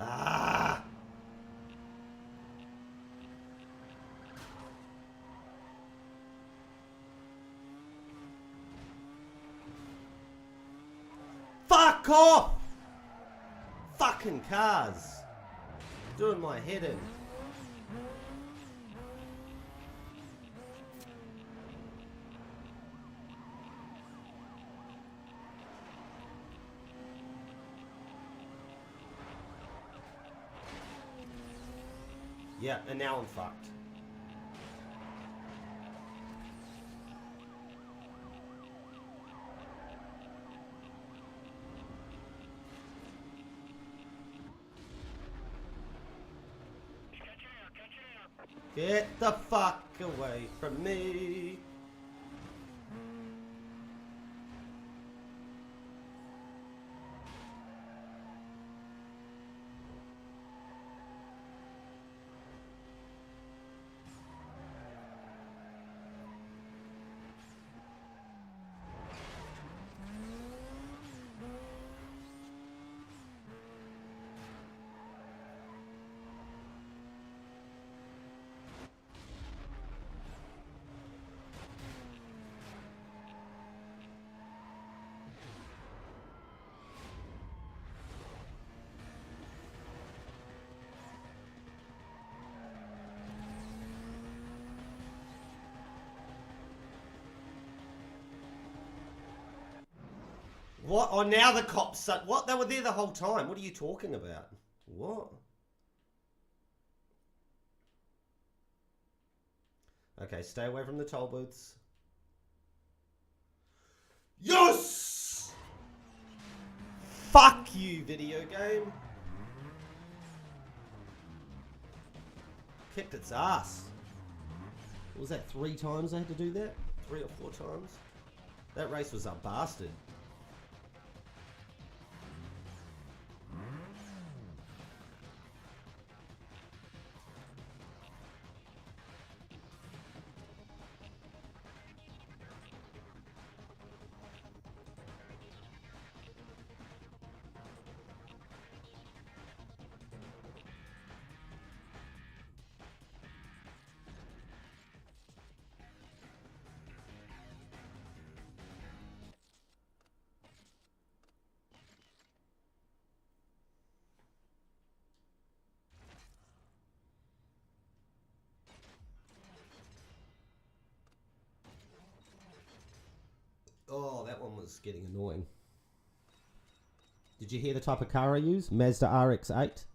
Ah! Fuck off! Fucking cars. Doing my head in. Yeah, and now I'm fucked. Get the fuck away from me. What? Oh, now the cops... What? They were there the whole time. What are you talking about? What? Okay, stay away from the toll booths. Yes! Fuck you, video game. Kicked its ass. What was that, 3 times I had to do that? 3 or 4 times? That race was a bastard. vehicle's getting annoying. Did you hear the type of car I use? Mazda RX-8.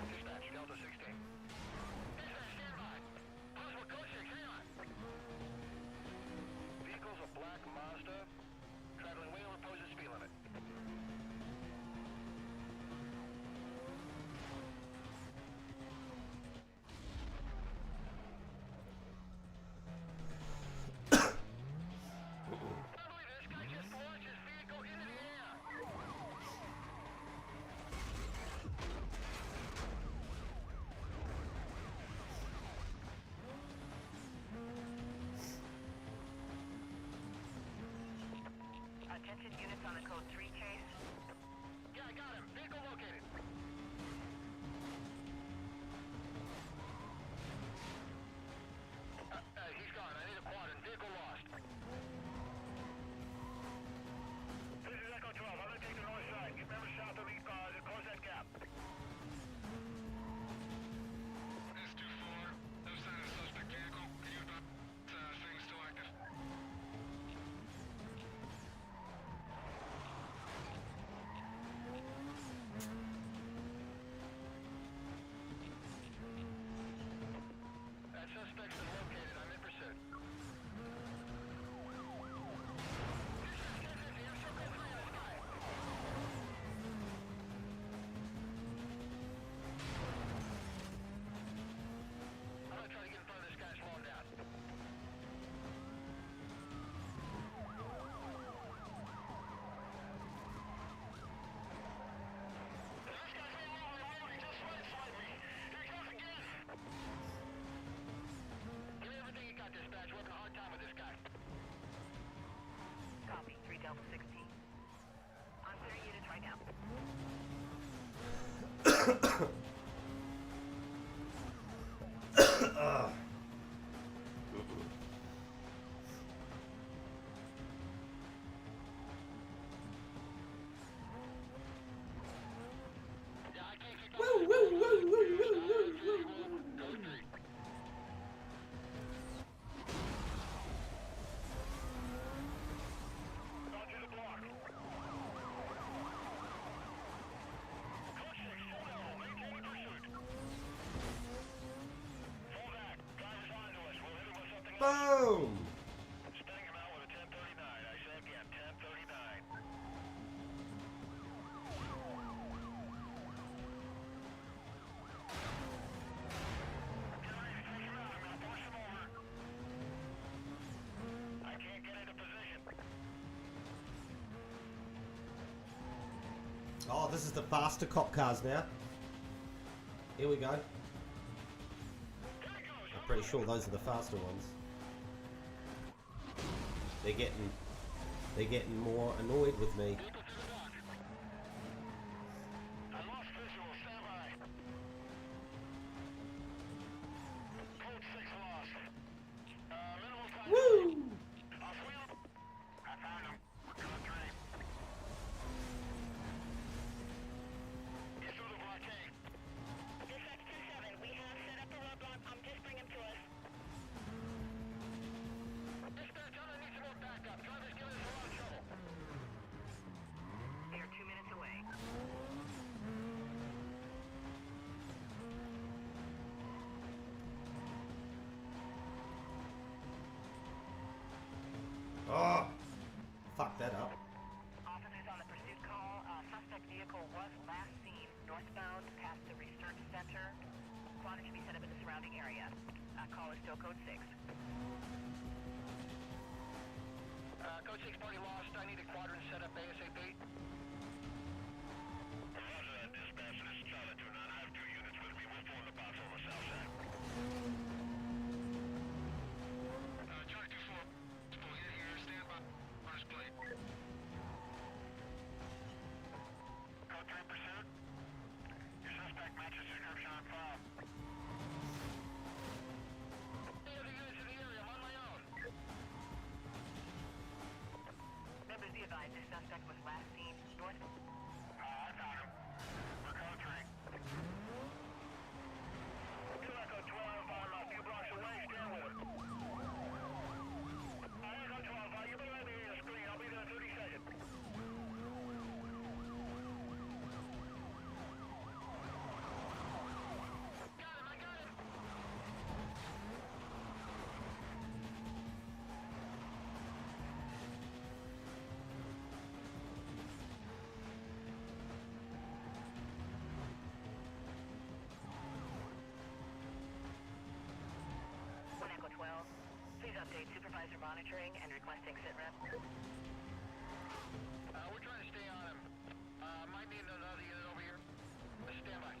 Dispatch, Delta 16. Dispatch, stand by. Possible code 6, hang on. Vehicle's a black Mazda, traveling way over proposed speed limit. This guy just launched his vehicle into the air. Attention units on the code 3 chase. Yeah, I got him. Vehicle located. He's gone. I need a quadrant. Vehicle lost. This is Echo 12. I'm gonna take the north side. Get members south of me, to close that gap. S24, no sign of suspect vehicle. Can you advise things still active? That suspect's been located. I'm in pursuit. I'm gonna try to get in front of this guy, slow him down. This guy's reloading, just right slightly. Here he goes again. Give me everything you got, dispatch. We're having a hard time with this guy. Copy, 3 Delta 16. I'm clearing units right now. Yeah, I can't keep up. Go 3. Going through the block. Code 6, still level. Maintaining pursuit. Fall back. Driver's on to us. We'll hit him with something else. Boom! Spinning him out with a 1039. I say again, 1039. I can't get into position. Oh, this is the faster cop cars now. Here we go. I'm pretty sure those are the faster ones. They're getting more annoyed with me. Vehicle through the block. I lost visual. Stand by. Code 6 lost. Minimal time. Woo! I'll wheel. I found him. Code 3. He's through the blockade. Dispatch 27, we have set up a roadblock. Just bring him to us. Dispatch, I'm gonna need some more backup. Driver's giving us a lot of trouble. They are 2 minutes away. Oh, fuck that up. Officers on the pursuit call. Suspect vehicle was last seen northbound past the research center. Quadrant should be set up in the surrounding area. Call is still code 6. Code 6 party lost. I need a quadrant set up ASAP. Roger that, dispatch. This is Charlie 29. I have 2 units with me. We'll form the box on the south side. Charlie 24, pull in here, stand by. First plate. Code 3 pursuit. Your suspect matches description on file. Any other units in the area? I'm on my own. Members be advised, advised the suspect was last seen north. I got him. We're code 3. 2 Echo 12, I'm a few blocks away, stand with him. Echo 12, you better let me in the screen, I'll be there in 30 seconds. Echo 12. Please update supervisor monitoring and requesting sit rep. We're trying to stay on him. Might need another unit over here. Stand by.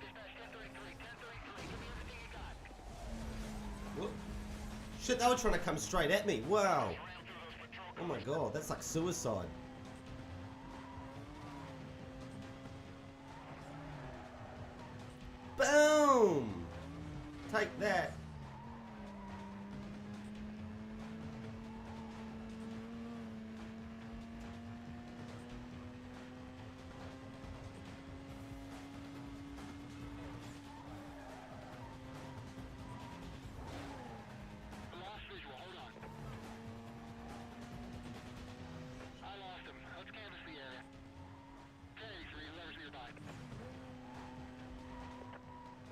Dispatch 1033, 1033, give me everything you got. Whoop. Shit, they were trying to come straight at me. Wow. Oh my god, that's like suicide. Boom! Take that. Lost visual, hold on. I lost him. Let's canvass the area. 1083, letters nearby.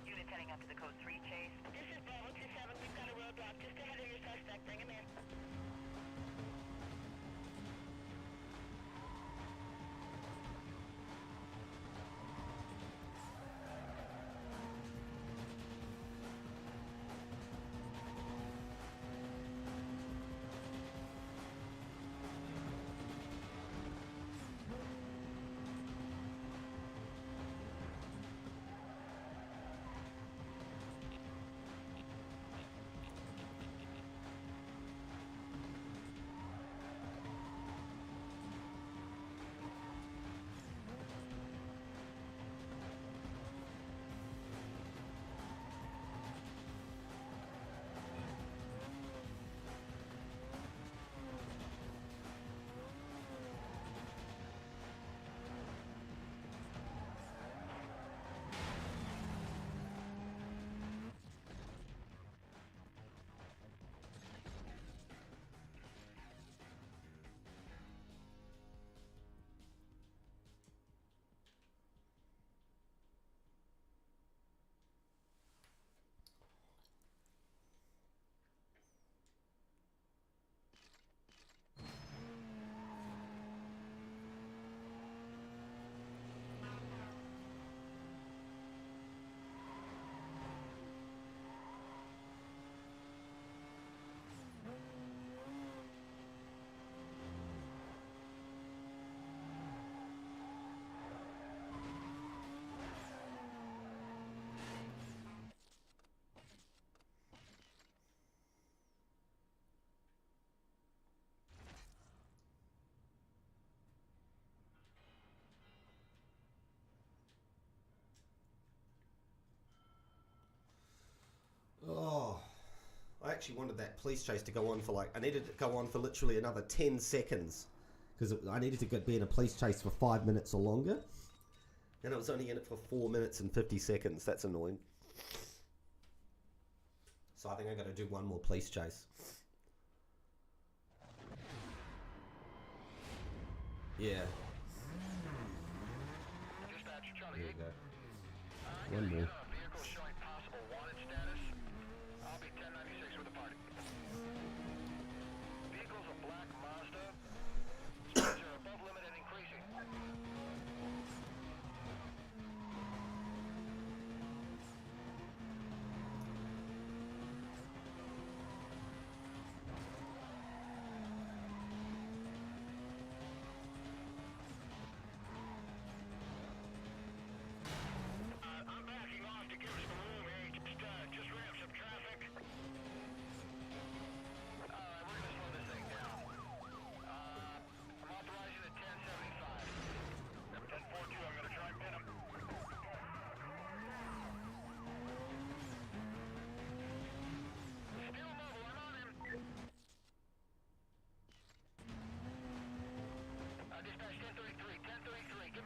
Unit heading up to the code 3 chase. This is Bravo 27. We've got a roadblock just ahead of your suspect. Bring him in. Oh, I actually wanted that police chase to go on for I needed it to go on for literally another 10 seconds. Because I needed to be in a police chase for 5 minutes or longer. And I was only in it for 4 minutes and 50 seconds. That's annoying. So I think I got to do one more police chase. Yeah. Dispatch, Charlie There 8. we go. One more. Vehicle showing possible wanted status. I'll be 1096 with the party. Vehicle's a black Mazda. Speeds are above limit and increasing. I'm backing off.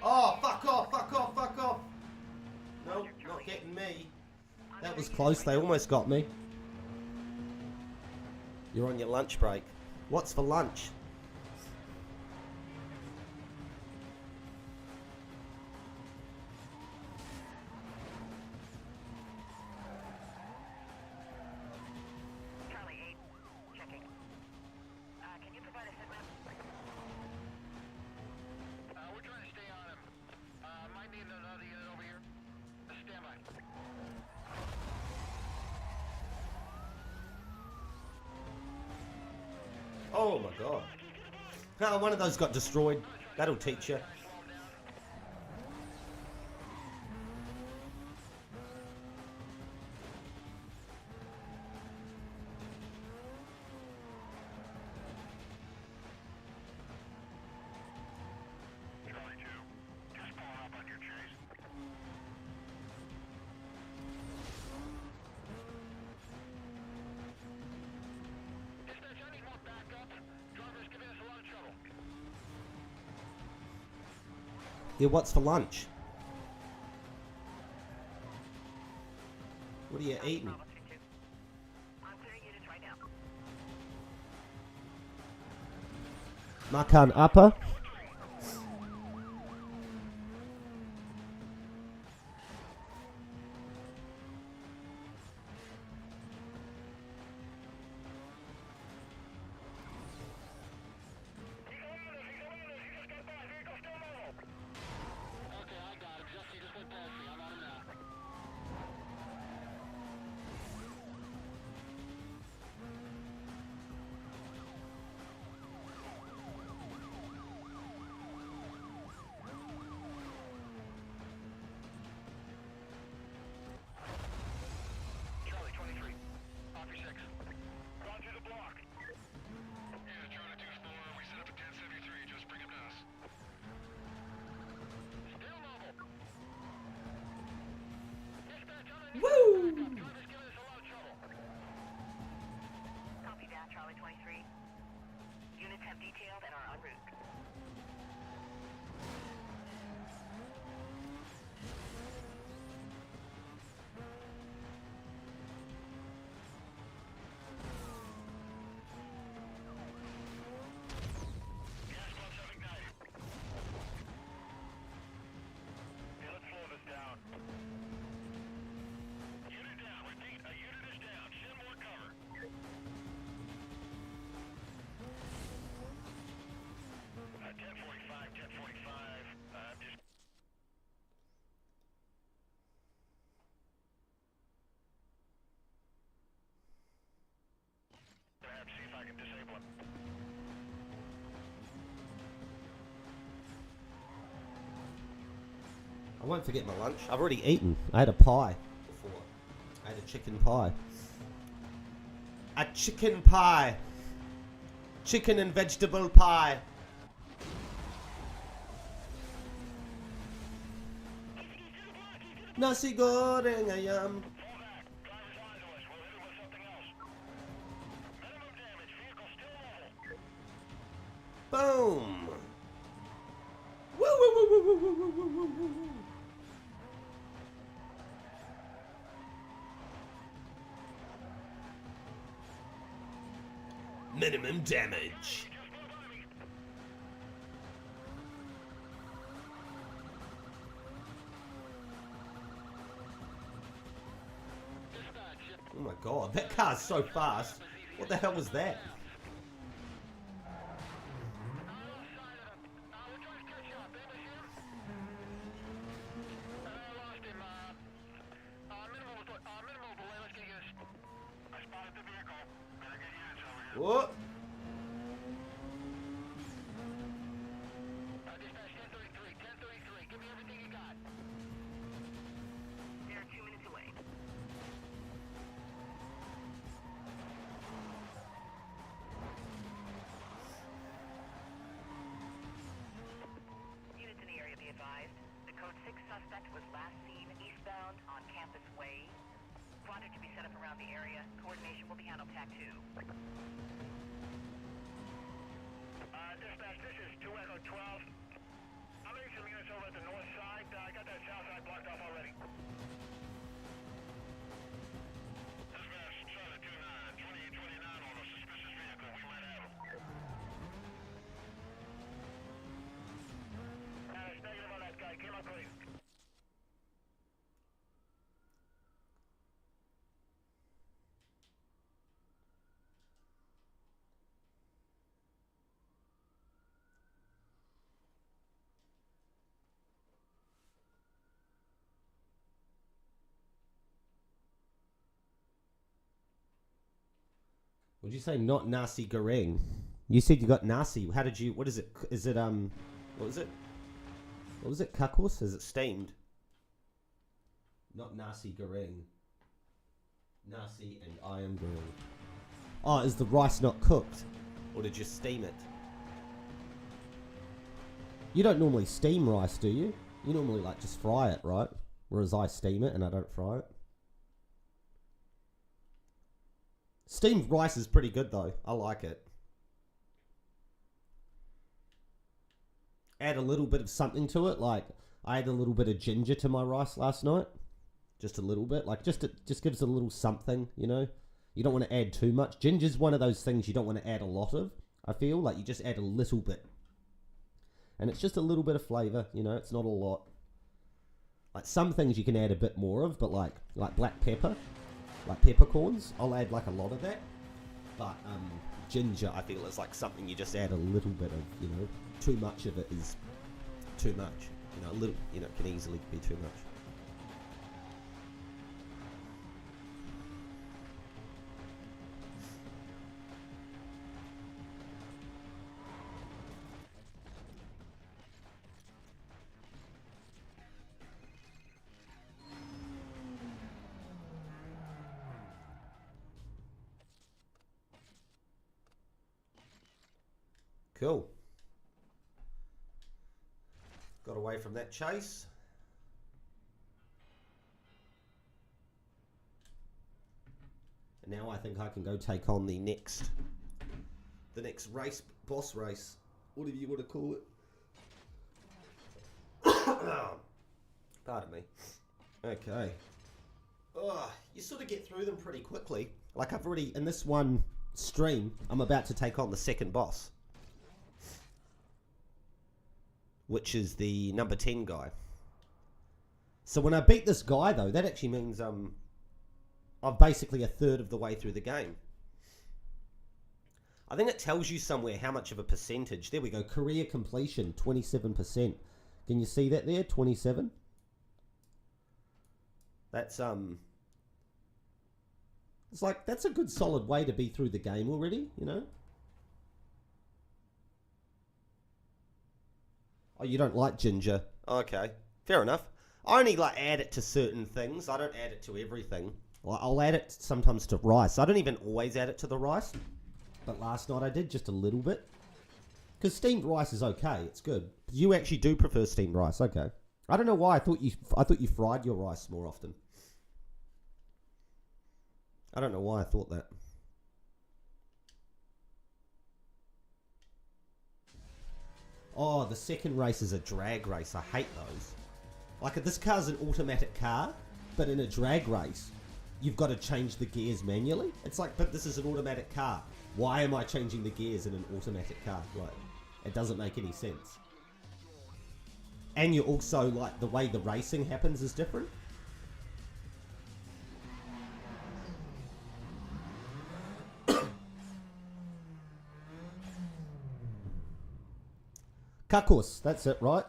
Oh, fuck off, fuck off, fuck off. Nope, not getting me. That was close, they almost got me. You're on your lunch break. What's for lunch? Charlie 8, checking. Can you provide a sitrep? We're trying to stay on him. Might need another unit over here. Stand by. Oh my god. No, one of those got destroyed. That'll teach you. Charlie 2, just pulling up on your chase. Dispatch, I need more backup. Driver's giving us a lot of trouble. Yeah, what's for lunch? What are you eating? Bravo 3-2. I'm clearing units right now. Makan apa? Okay, I got him. Jesse just went past me. I'm on him now. Charlie 23, off your 6. Gone through the block. Yeah, Charlie 2-4, we set up a 1073, just bring him to us. Still mobile. Dispatch, I'm in. Woo! Driver's giving us a lot of trouble. Copy that, Charlie 23. Units have detailed and are en route. Gas pumps have ignited. Hey, let's slow this down. Unit down. Repeat, a unit is down. Send more cover. 1045, 1045. Just gonna have to see if I can disable him. I won't forget my lunch. I've already eaten. I had a pie before. I had a chicken pie. A chicken pie. Chicken and vegetable pie. Nasi goreng ayam. Fall back. Driver's lying to us. We'll hit him with something else. Minimum damage. Vehicle still mobile. Boom. Woo woo woo woo woo woo woo woo woo woo. Minimum damage. Oh my god, that car's so fast. What the hell was that? What? They're 2 minutes away. Units in the area be advised. The code 6 suspect was last seen eastbound on Campus Way. Quadrant to be set up around the area. Coordination will be handled TAC 2. Dispatch, this is 2 Echo 12. I'm moving some units over at the Would you say not nasi goreng? You said you got nasi. How did you? What is it? Is it What was it? What was it? Kakos? Is it steamed? Not nasi goreng. Nasi and ayam goreng. Oh, is the rice not cooked, or did you steam it? You don't normally steam rice, do you? You normally like just fry it, right? Whereas I steam it and I don't fry it. Steamed rice is pretty good though. I like it. Add a little bit of something to it. Like I add a little bit of ginger to my rice last night. Just a little bit. Like just gives it a little something, you know. You don't want to add too much. Ginger's one of those things you don't want to add a lot of. I feel like you just add a little bit. And it's just a little bit of flavour, you know. It's not a lot. Like some things you can add a bit more of, but like black pepper, like peppercorns, I'll add like a lot of that. But ginger, I feel, is like something you just add a little bit of, you know. Too much of it is too much. You know, a little, you know, can easily be too much. Cool. Got away from that chase. And now I think I can go take on the next race, boss race, whatever you want to call it. Pardon me. Okay. Oh, you sort of get through them pretty quickly. Like I've already, in this one stream, I'm about to take on the second boss, which is the number 10 guy. So when I beat this guy, though, that actually means I'm basically a third of the way through the game. I think it tells you somewhere how much of a percentage. There we go. Career completion, 27%. Can you see that there? 27. That's it's like that's a good solid way to be through the game already, you know. Oh, you don't like ginger? Okay, fair enough. I only like add it to certain things. I don't add it to everything. Well, I'll add it sometimes to rice. I don't even always add it to the rice. But last night I did just a little bit. Because steamed rice is okay. It's good. You actually do prefer steamed rice. Okay. I don't know why. I thought you fried your rice more often. I don't know why I thought that. Oh, the second race is a drag race. I hate those. Like, this car's an automatic car, but in a drag race, you've got to change the gears manually. It's like, but this is an automatic car. Why am I changing the gears in an automatic car? Like, it doesn't make any sense. And you also, like, the way the racing happens is different. Kakos, that's it, right?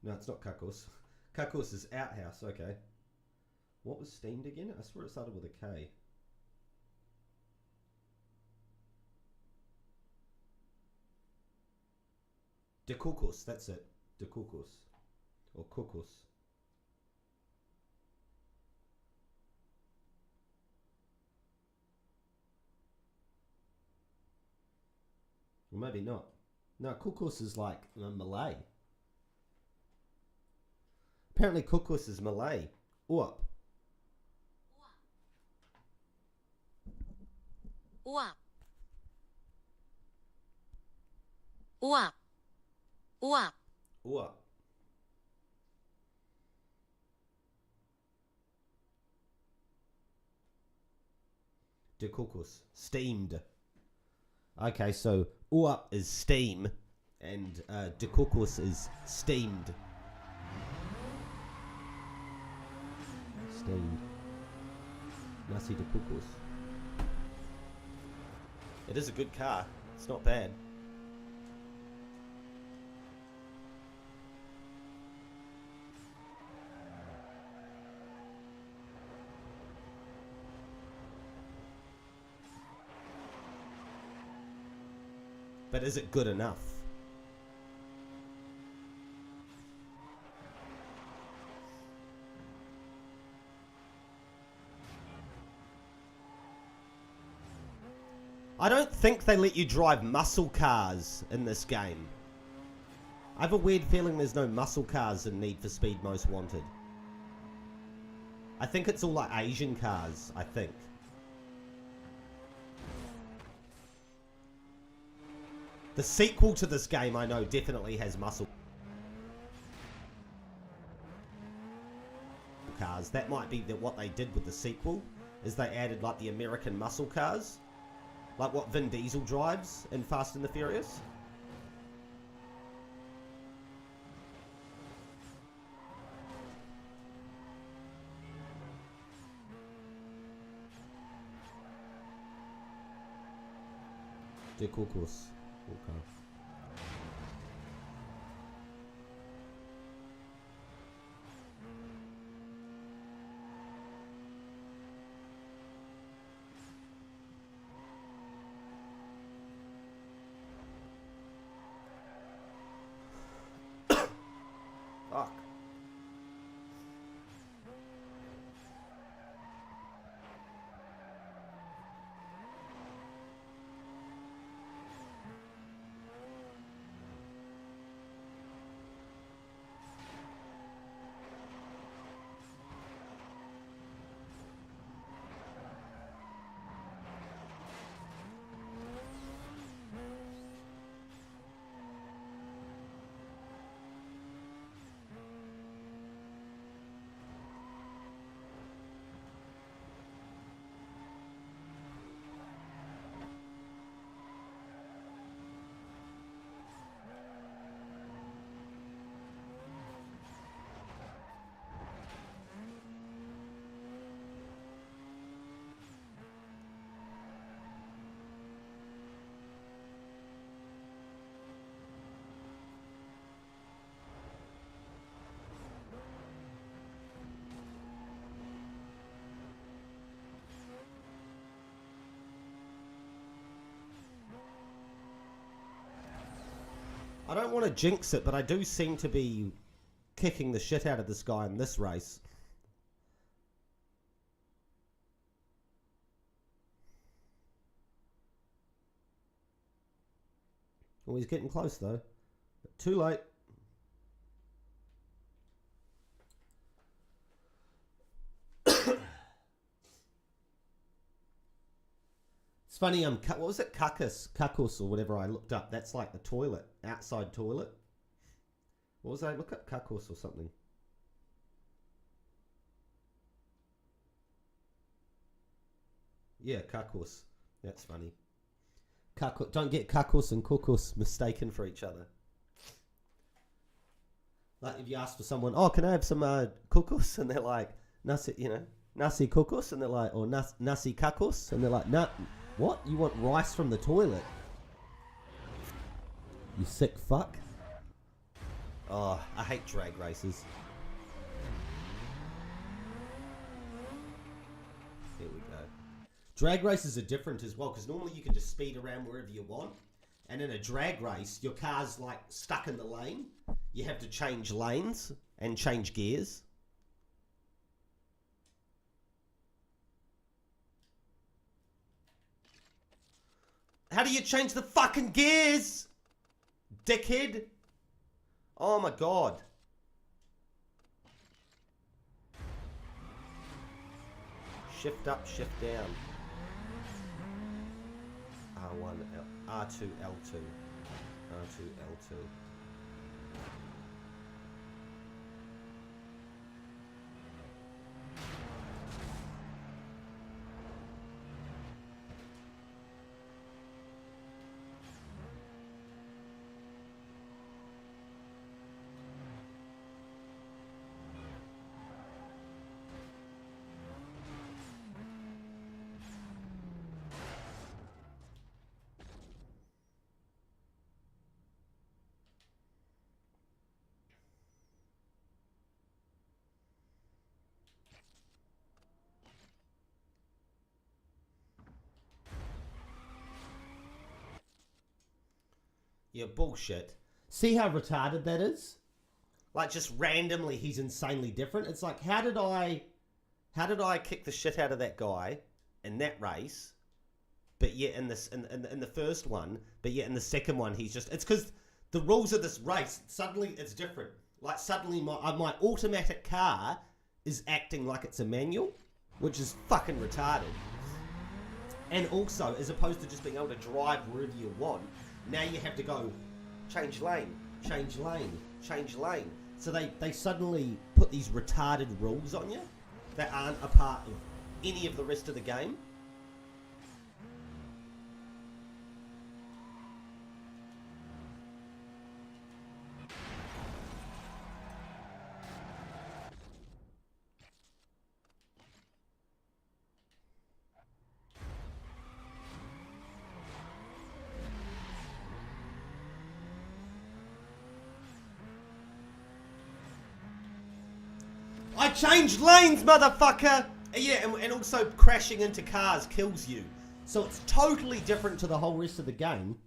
No, it's not Kakos. Kakos is outhouse, okay. What was steamed again? I swear it started with a K. De Kokos, that's it. De Kokos. Or Kokos. Well, maybe not. No, Kokos is like Malay. Apparently Kokos is Malay. Uap. Uap. Uap. Uap. Uap. De Kokos. Steamed. Okay, so uap is steam and de Kokos is steamed. speed. Nasi de Pucos. It is a good car. It's not bad. But is it good enough? I don't think they let you drive muscle cars in this game. I have a weird feeling there's no muscle cars in Need for Speed Most Wanted. I think it's all like Asian cars, I think. The sequel to this game, I know, definitely has muscle cars. That might be what they did with the sequel, is they added like the American muscle cars. Like what Vin Diesel drives in Fast and the Furious. De Cocos. Okay. Fuck. I don't want to jinx it, but I do seem to be kicking the shit out of this guy in this race. Oh, he's getting close though. Too late. It's funny, what was it? Kakos or whatever I looked up. That's like the toilet, outside toilet. What was I look up? Kakos or something. Yeah, kakos. That's funny. Don't get kakos and kokos mistaken for each other. Like if you ask for someone, oh, can I have some kokos? And they're like, nasi, nasi kokos, and they're like, or nasi kakos, and they're like, nah. What? You want rice from the toilet? You sick fuck. Oh, I hate drag races. Here we go. Drag races are different as well, because normally you can just speed around wherever you want. And in a drag race, your car's like stuck in the lane. You have to change lanes and change gears. How do you change the fucking gears? Dickhead. Oh my god. Shift up, shift down. R1, R2, L2. R2, L2. Yeah, bullshit. See how retarded that is? Like, just randomly, he's insanely different. It's like, how did I kick the shit out of that guy in that race? But yet in this, in the first one, but yet in the second one, he's just, it's because the rules of this race, suddenly it's different. Like, suddenly my automatic car is acting like it's a manual, which is fucking retarded. And also, as opposed to just being able to drive wherever you want, now you have to go change lane, change lane, change lane. So they suddenly put these retarded rules on you that aren't a part of any of the rest of the game. I changed lanes, motherfucker! Yeah, and also crashing into cars kills you. So it's totally different to the whole rest of the game.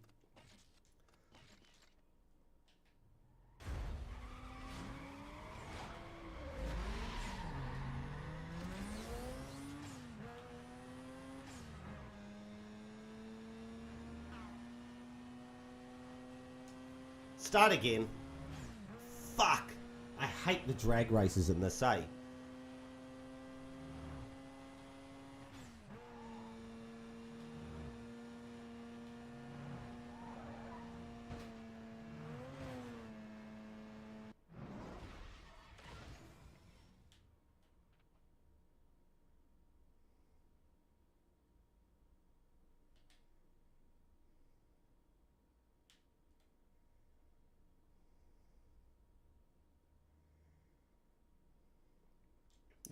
Start again. Fuck. I hate the drag races in this, eh?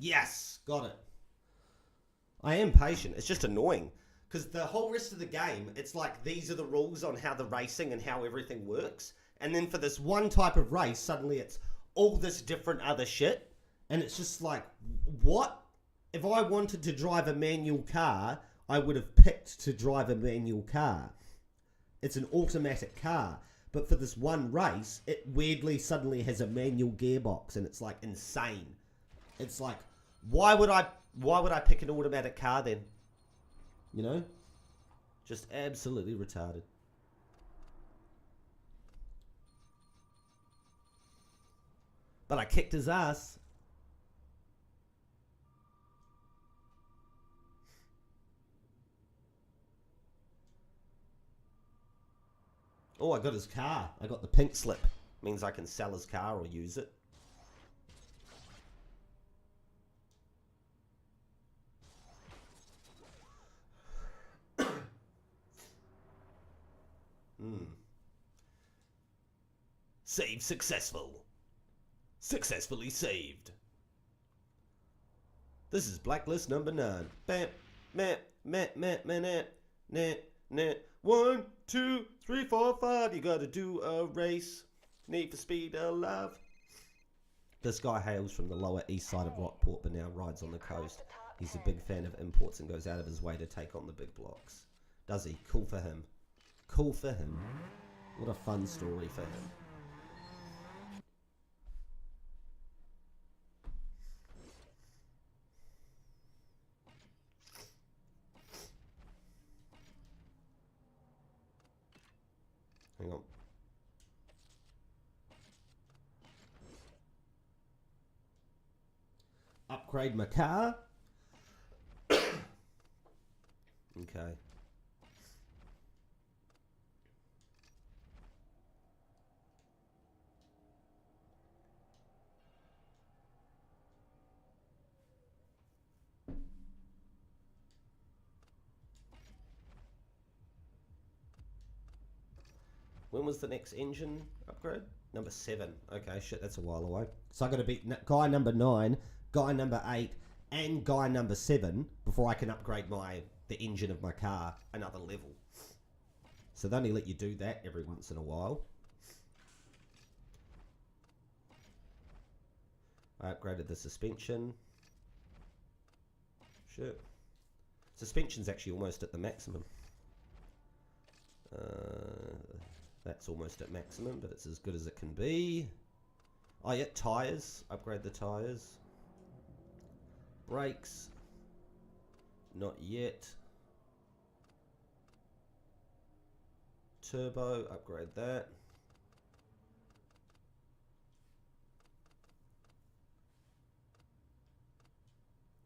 Yes, got it. I am patient. It's just annoying. Because the whole rest of the game, it's like these are the rules on how the racing and how everything works. And then for this one type of race, suddenly it's all this different other shit. And it's just like, what? If I wanted to drive a manual car, I would have picked to drive a manual car. It's an automatic car. But for this one race, it weirdly suddenly has a manual gearbox. And it's like insane. It's like, why would I pick an automatic car then? You know? Just absolutely retarded. But I kicked his ass. Oh, I got his car. I got the pink slip. Means I can sell his car or use it. Save successful. Successfully saved. This is blacklist number 9. Bam, meh, meh, meh, meh, meh, meh, meh. 1, 2, 3, 4, 5. You gotta do a race. Need for Speed Alive. This guy hails from the lower east side of Rockport but now rides on the coast. He's a big fan of imports and goes out of his way to take on the big blocks. Does he? Cool for him. Cool for him. What a fun story for him. Hang on. Upgrade my car. Okay. When was the next engine upgrade? Number 7. Okay, shit, that's a while away. So I got to beat guy number 9, guy number 8, and guy number 7 before I can upgrade the engine of my car another level. So they only let you do that every once in a while. I upgraded the suspension. Shit. Suspension's actually almost at the maximum. That's almost at maximum, but it's as good as it can be. Oh yeah, tyres. Upgrade the tyres. Brakes. Not yet. Turbo. Upgrade that.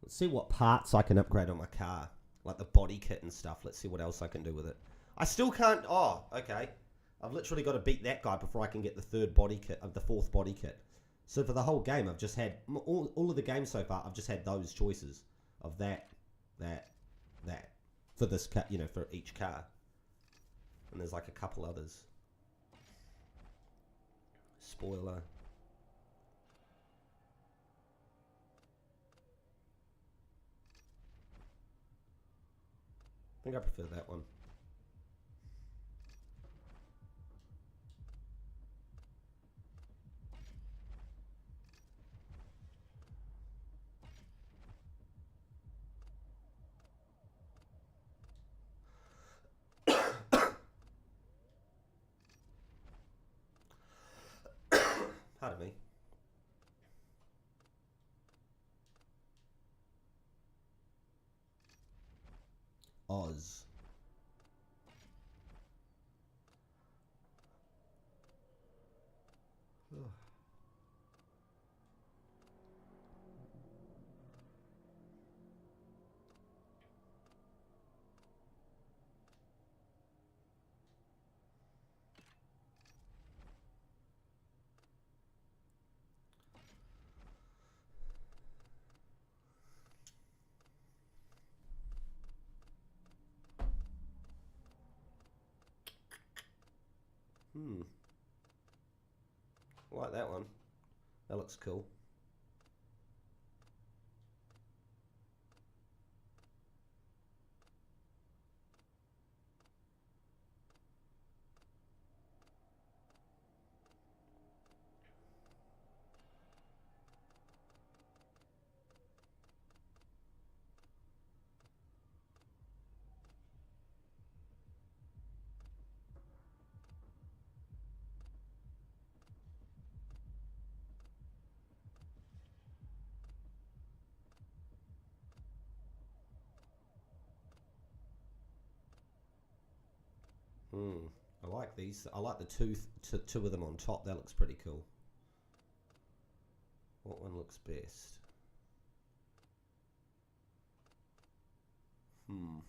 Let's see what parts I can upgrade on my car. Like the body kit and stuff. Let's see what else I can do with it. I still can't... Oh, okay. I've literally got to beat that guy before I can get the third body kit, of the fourth body kit. So for the whole game, I've just had... All of the games so far, I've just had those choices. Of that. For this car, you know, for each car. And there's like a couple others. Spoiler. I think I prefer that one. Pardon me. Oz. I like that one. That looks cool. I like these. I like the two of them on top. That looks pretty cool. What one looks best? Internal.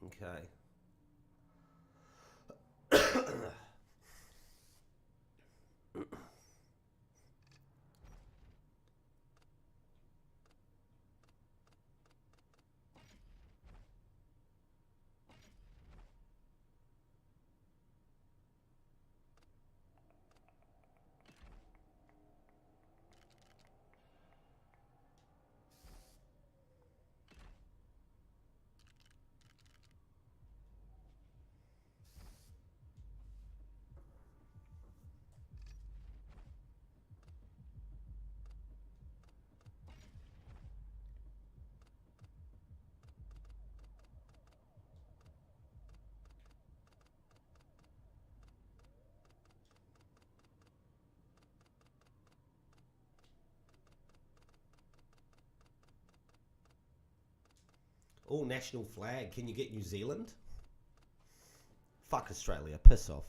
Okay. Oh, national flag. Can you get New Zealand? Fuck Australia. Piss off.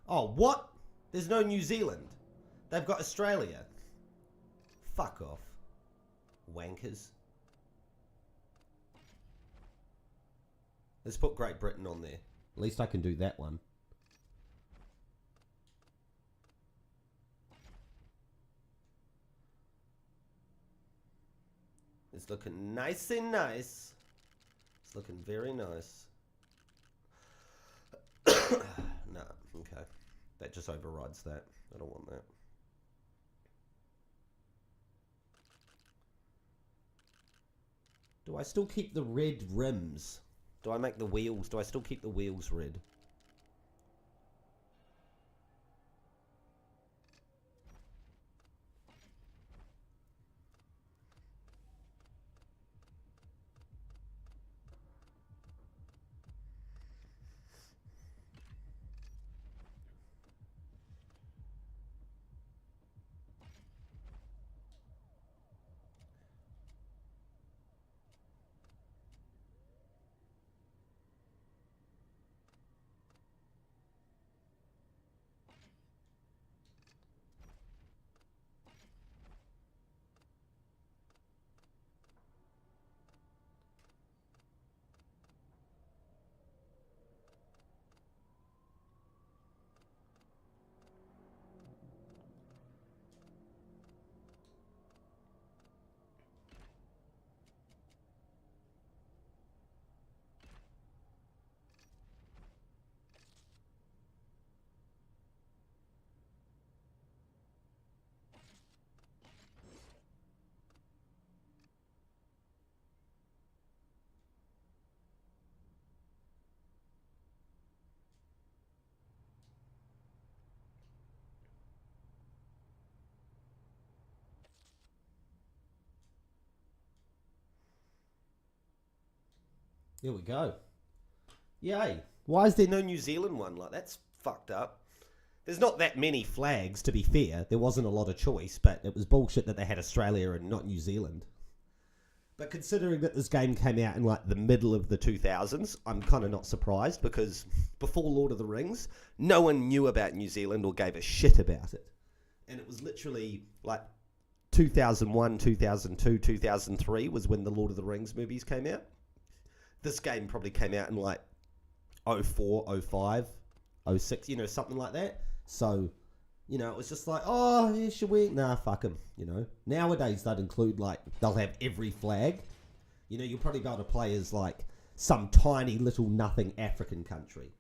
Oh, what? There's no New Zealand. They've got Australia. Fuck off. Wankers. Let's put Great Britain on there. At least I can do that one. It's looking nice and nice. It's looking very nice. No, okay. That just overrides that. I don't want that. Do I still keep the red rims? Do I make the wheels? Do I still keep the wheels red? Here we go. Yay. Why is there no New Zealand one? Like, that's fucked up. There's not that many flags, to be fair. There wasn't a lot of choice, but it was bullshit that they had Australia and not New Zealand. But considering that this game came out in, like, the middle of the 2000s, I'm kind of not surprised, because before Lord of the Rings, no one knew about New Zealand or gave a shit about it. And it was literally, like, 2001, 2002, 2003 was when the Lord of the Rings movies came out. This game probably came out in, like, 04, 05, 06, you know, something like that. So, you know, it was just like, oh, yeah, should we? Nah, fuck them, you know. Nowadays, they'd include, like, they'll have every flag. You know, you'll probably be able to play as, like, some tiny little nothing African country.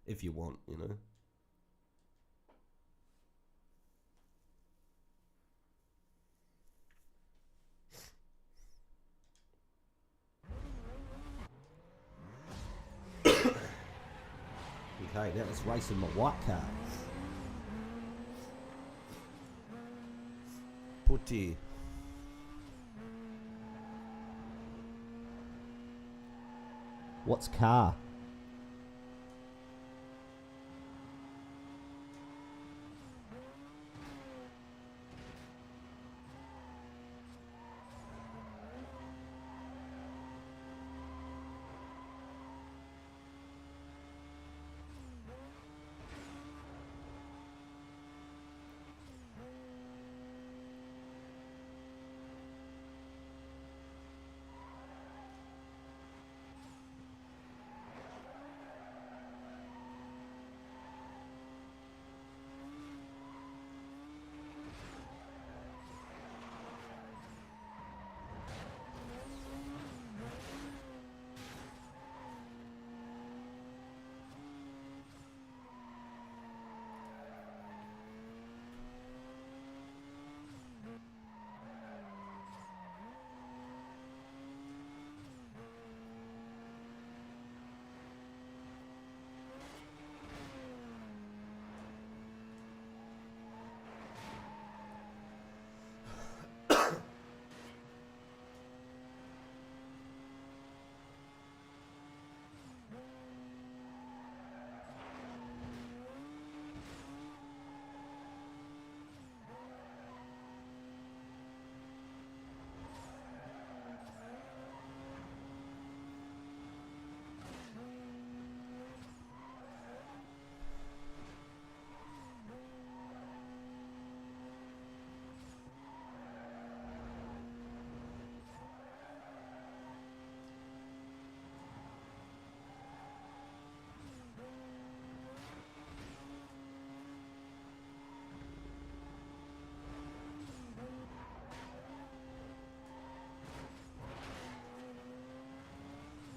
If you want, you know. Okay, now let's race in my white car. Putty. What's car?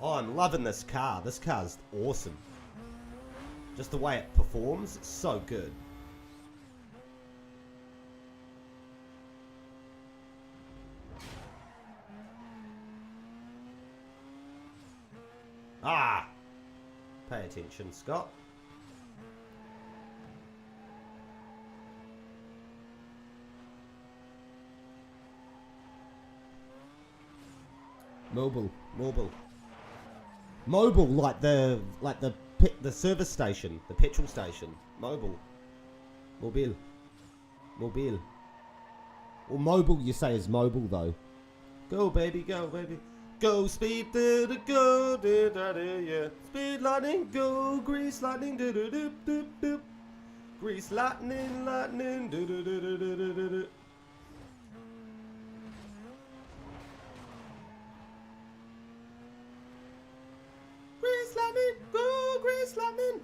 Oh, I'm loving this car. This car's awesome. Just the way it performs, it's so good. Ah! Pay attention, Scott. Mobile. Mobile, like the service station, the petrol station. Mobile. Or mobile, you say is mobile though. Go baby, go baby. Go speed, go, yeah. Speed lightning, go, grease lightning, do do do do do. Grease lightning, do do do do do do do. Grease lightning, go, grease lightning.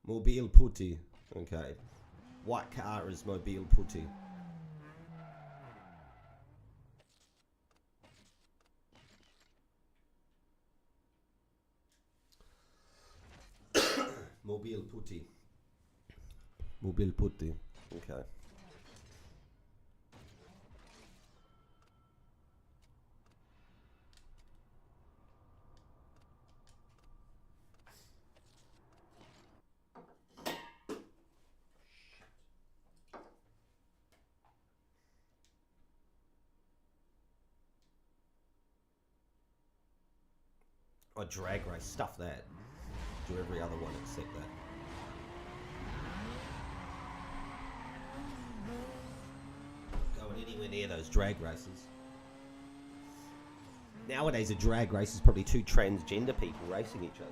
Mobile putty. Okay. White car is mobile putty. Mobile putty. Mobile putty. Okay. Oh, drag race, stuff that. Do every other one except that. Going anywhere near those drag races. Nowadays, a drag race is probably two transgender people racing each other.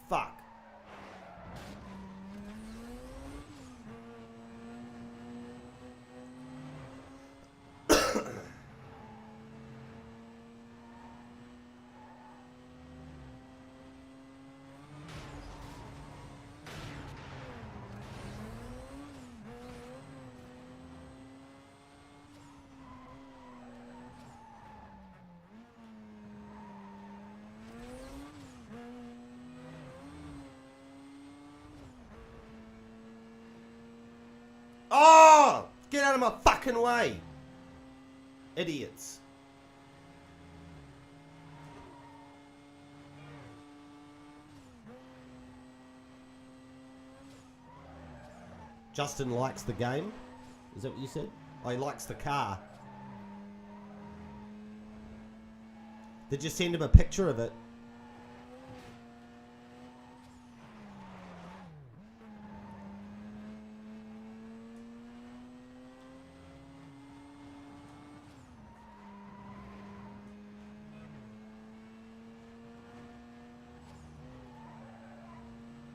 Fuck. Oh! Get out of my fucking way! Idiots. Justin likes the game? Is that what you said? Oh, he likes the car. Did you send him a picture of it?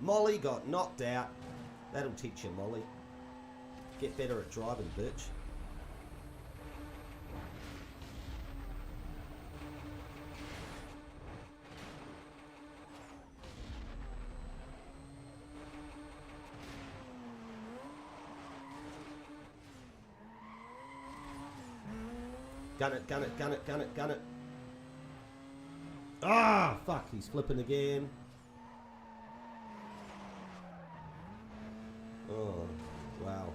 Molly got knocked out. That'll teach you, Molly. Get better at driving, bitch. Gun it, gun it, gun it, gun it, gun it. Ah, fuck, he's flipping again. Oh, Wow.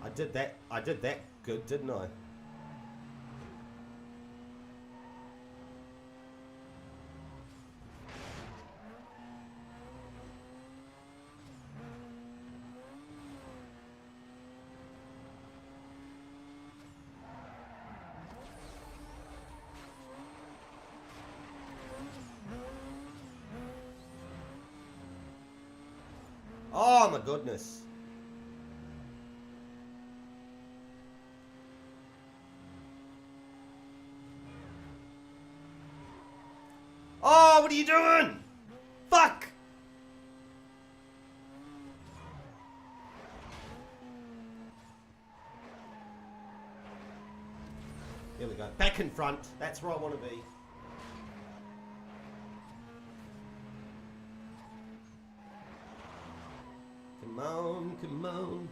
I did that good, didn't I? Oh my goodness. Oh, what are you doing? Fuck! Here we go. Back in front. That's where I want to be. Come on, come on.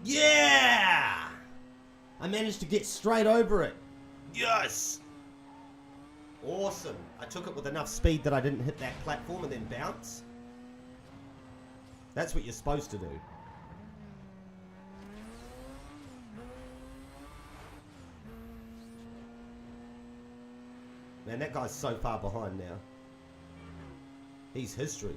Yeah! I managed to get straight over it. Yes! Awesome. I took it with enough speed that I didn't hit that platform and then bounce. That's what you're supposed to do. Man, that guy's so far behind now. He's history.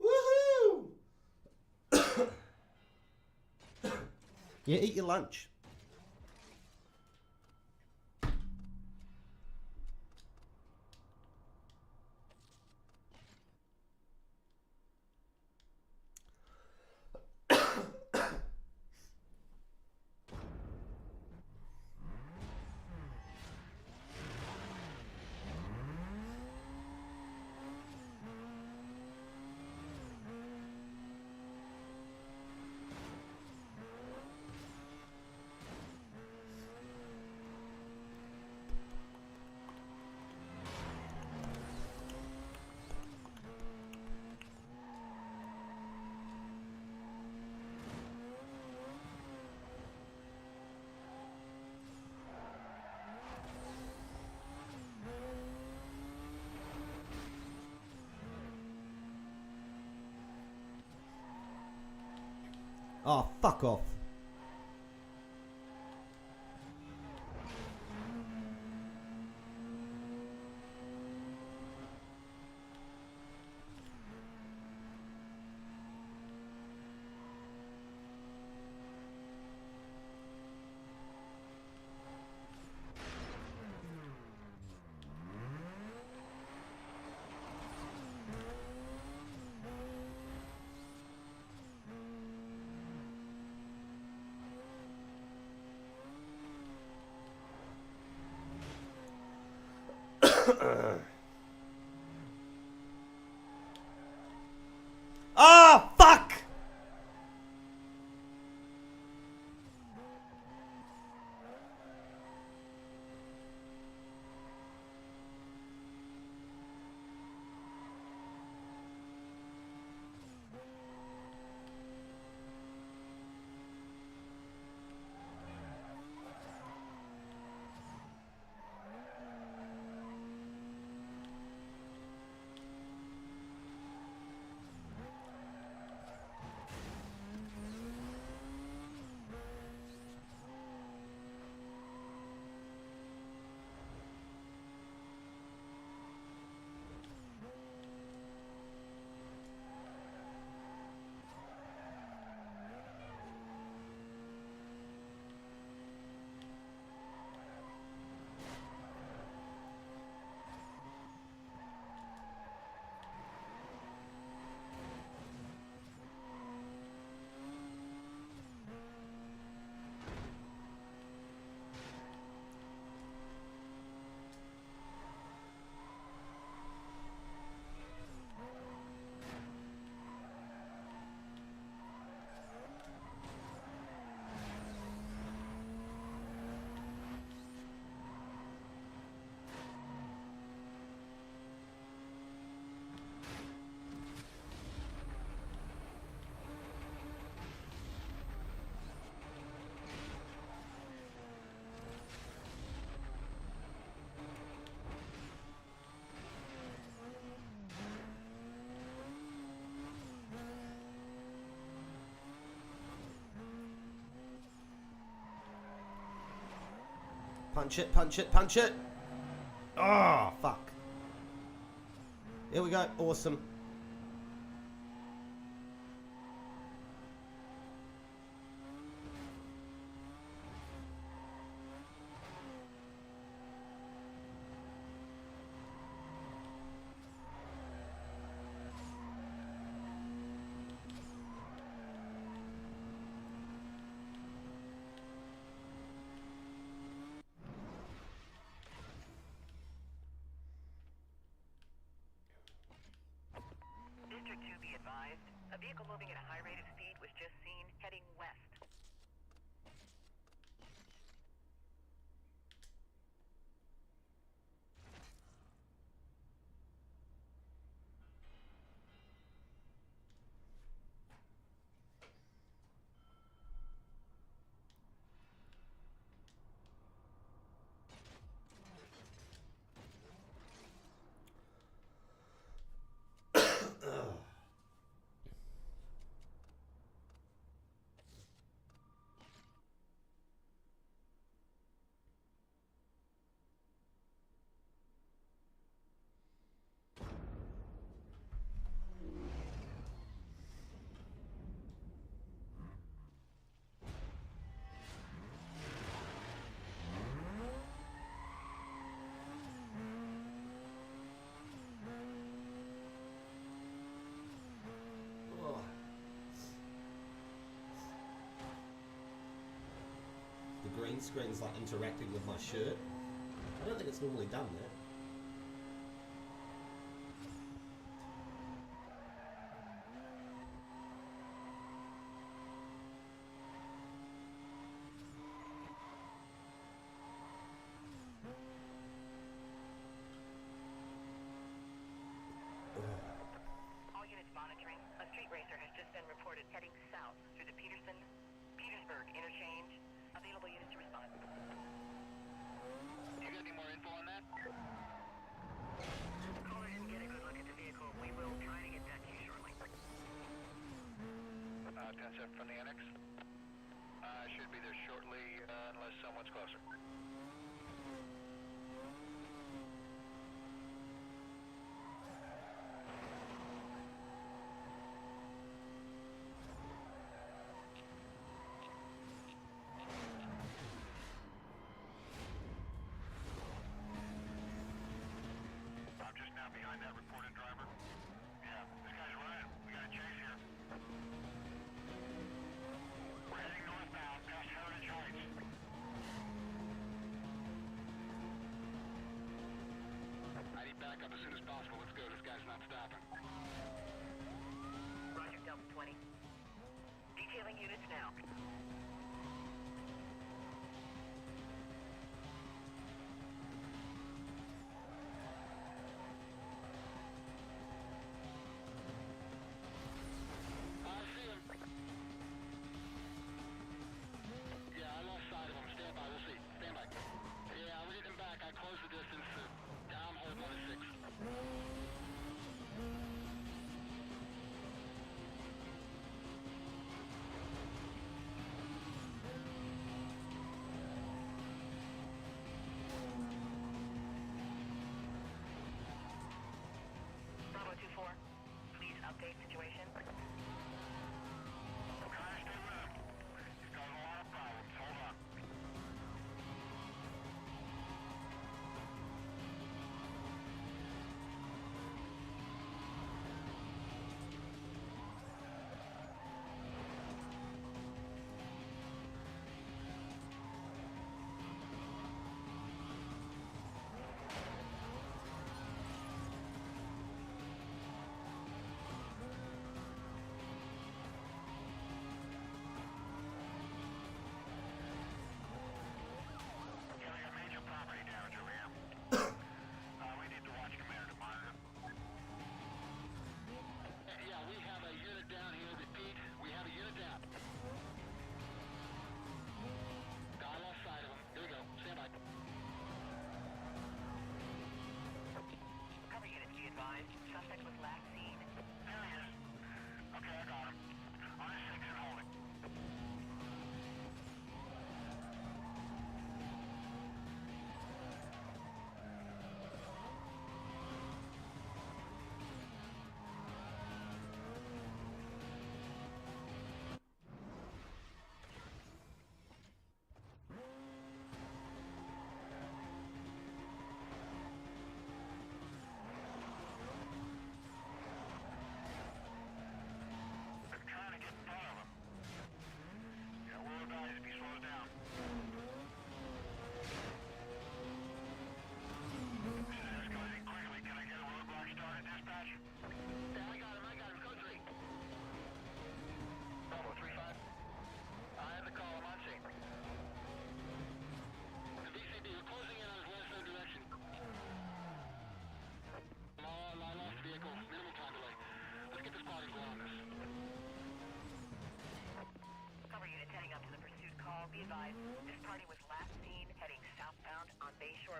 Woohoo! Yeah, eat your lunch. Oh, fuck off. Oh, fuck! Punch it, punch it, punch it! Oh, fuck. Here we go. Awesome. District 2 be advised. A vehicle moving at a high rate of speed was just seen heading west. The green screen's like interacting with my shirt. I don't think it's normally done that. All units monitoring. A street racer has just been reported heading south through the Petersburg interchange. Available units to respond. You got any more info on that? Caller didn't get a good look at the vehicle. We will try to get that to you shortly. 10-7 from the annex. Should be there shortly, unless someone's closer. I'm just now behind that reported driver. Yeah, this guy's running. We got a chase here. We're heading northbound past Heritage Heights. I need backup as soon as possible. Let's go. This guy's not stopping. Roger, Delta 20. Detailing units now. I see him. Yeah, I lost sight of him. Stand by. We'll see. Stand by. Yeah, I'll lead him back. I closed the distance. Down, hold 1 to 6.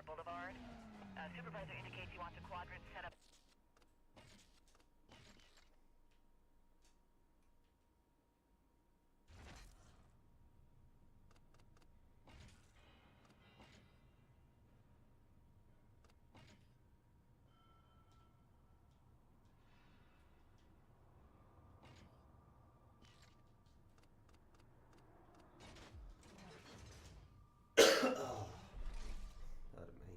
Boulevard. Supervisor indicates he wants a quadrant set up. Pardon me.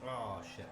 Oh shit.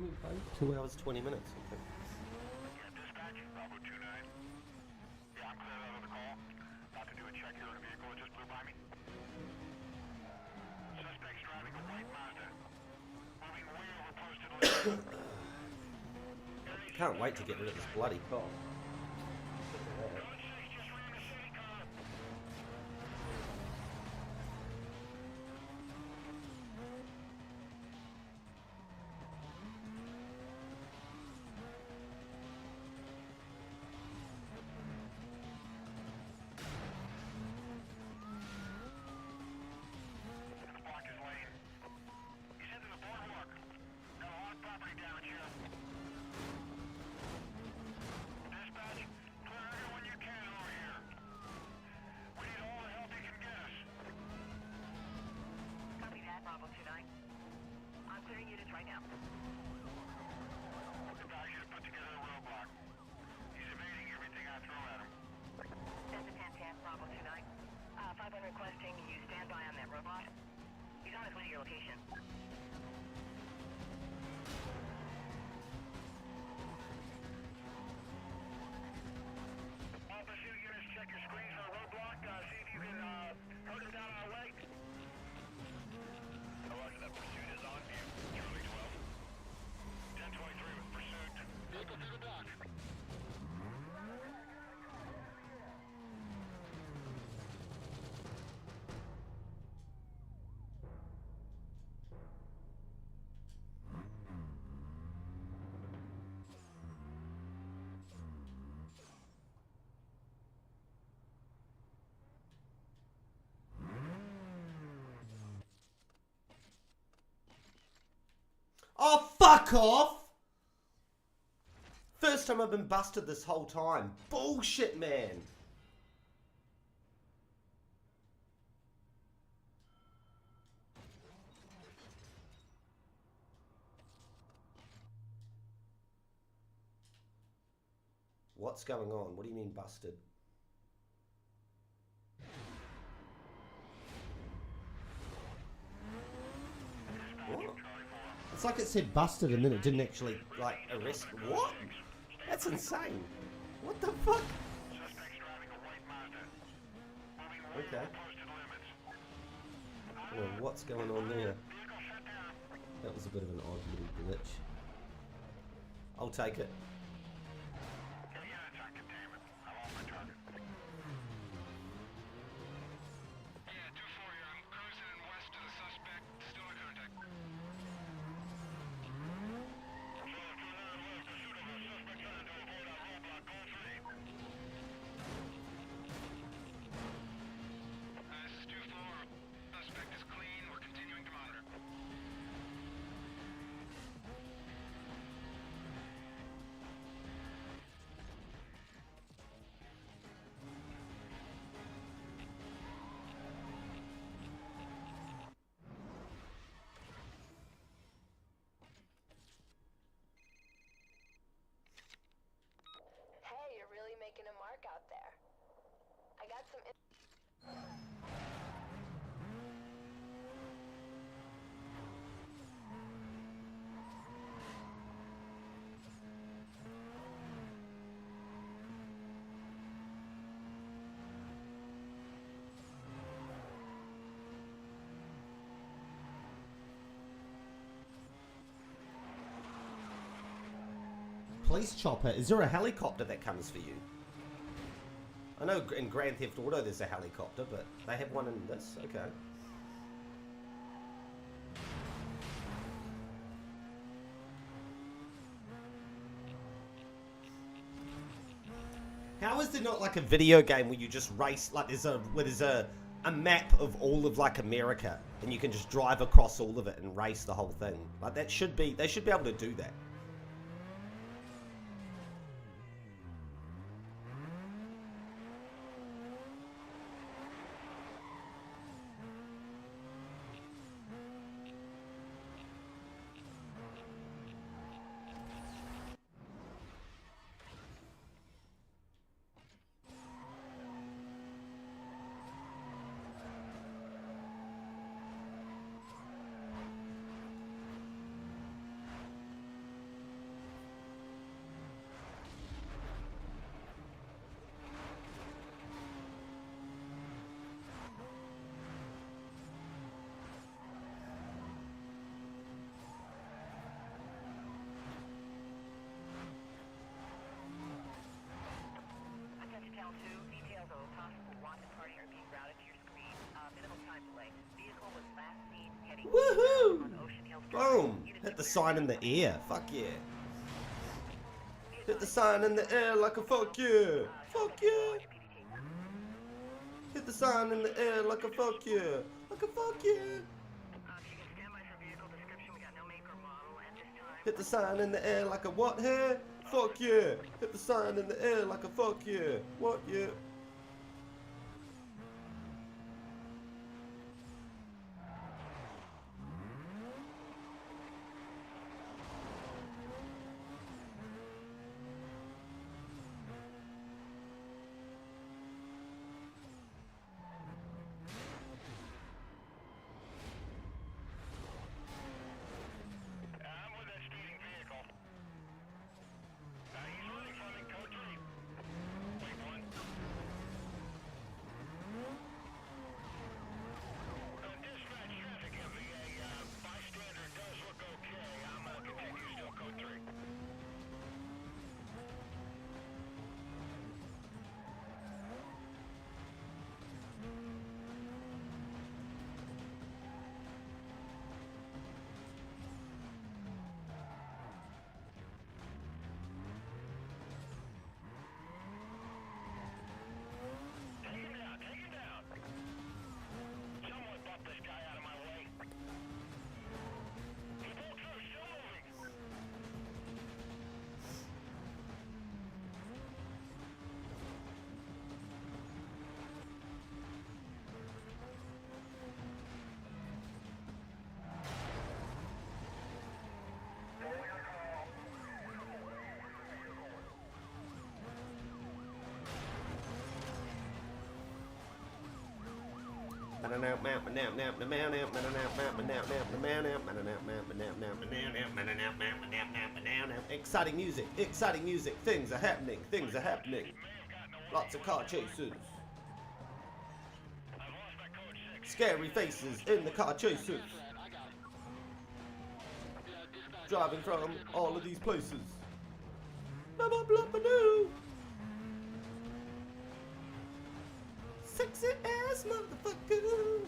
we play? 2 hours, 20 minutes. Okay. Yeah, dispatch, Bravo 29. Yeah, I'm clear out of the call. About to do a check here on a vehicle that just blew by me. Suspect's driving a white Mazda. Moving way over posted limits. Can't wait to get rid of this bloody car. Code 6 just ran a city car. Gonna block his lane. He's into the boardwalk. Got a lot of property damage here. Dispatch, clear everyone you can over here. We need all the help you can get us. Copy that, Bravo 29. I'm clearing units right now. Advise you to put together a roadblock. He's evading everything I throw at him. Delta 1010, Bravo 29. 51 requesting you stand by on that robot. He's on his way to your location. All pursuit units, check your screens for a roadblock. See if you can herd him down our way. Roger, that pursuit is on view. Charlie 12. 1023 with pursuit. Vehicle to the dock. Oh, fuck off! First time I've been busted this whole time. Bullshit, man. What's going on? What do you mean busted? What? It's like it said busted and then it didn't actually. Like, arrest? What? That's insane. What the fuck? Suspect's driving a white Mazda. Moving way Okay. over posted limits. Well, what's going on there? Vehicle shut down. That was a bit of an odd little glitch. I'll take it. Your units on containment. I'm off my target. Yeah, 2-4 here. I'm cruising in west of the suspect. Still in contact. Pursuit of a suspect trying to avoid our roadblock. Goal 3. This is 2-4. Suspect is clean. We're continuing to monitor. Hey, you're really making a mark out there. I got some. Police chopper. Is there a helicopter that comes for you? I know in Grand Theft Auto there's a helicopter, but they have one in this. Okay. How is there not like a video game where you just race, like there's a map of all of like America and you can just drive across all of it and race the whole thing? Like that should be, they should be able to do that. the sign in the air. Fuck yeah. Hit the sign in the air like a fuck yeah. Fuck yeah. Hit the sign in the air like a fuck yeah. Like a fuck yeah. If you can stand by for vehicle description, we got no make or model at this time. Hit the sign in the air like a what here? Fuck yeah. Hit the sign in the air like a fuck yeah. What yeah. I'm with that speeding vehicle. He's running from me, code 3. Wait, 1. Dispatch traffic, MVA. Bystander does look okay. I'm continue still, code 3. Take him down, take him down. Someone bump this guy out of my way. He pulled through, still moving. Exciting music, things are happening, lots of car chases, scary faces in the car chases, I got it. Yeah, dispatch. driving from all of these places. Blah, blah, blah, blah, blah. Sexy ass motherfucker.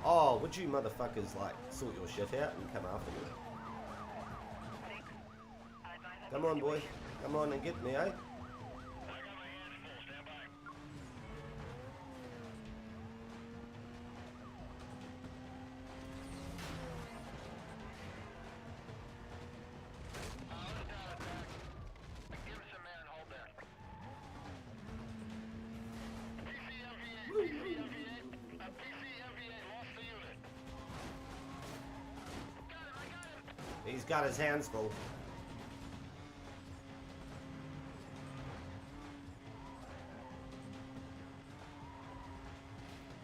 Oh, would you motherfuckers like sort your shit out and come after me? Come on, boy. Come on and get me, eh? I got my hands full, stand by. Let's down attack. Give us a man and hold that. PCMVA, lost the unit. Got him, I got him. He's got his hands full.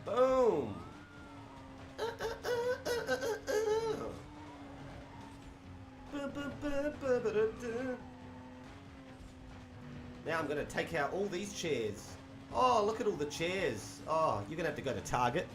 Boom. Now I'm gonna take out all these chairs. Oh, look at all the chairs. Oh, you're gonna have to go to Target.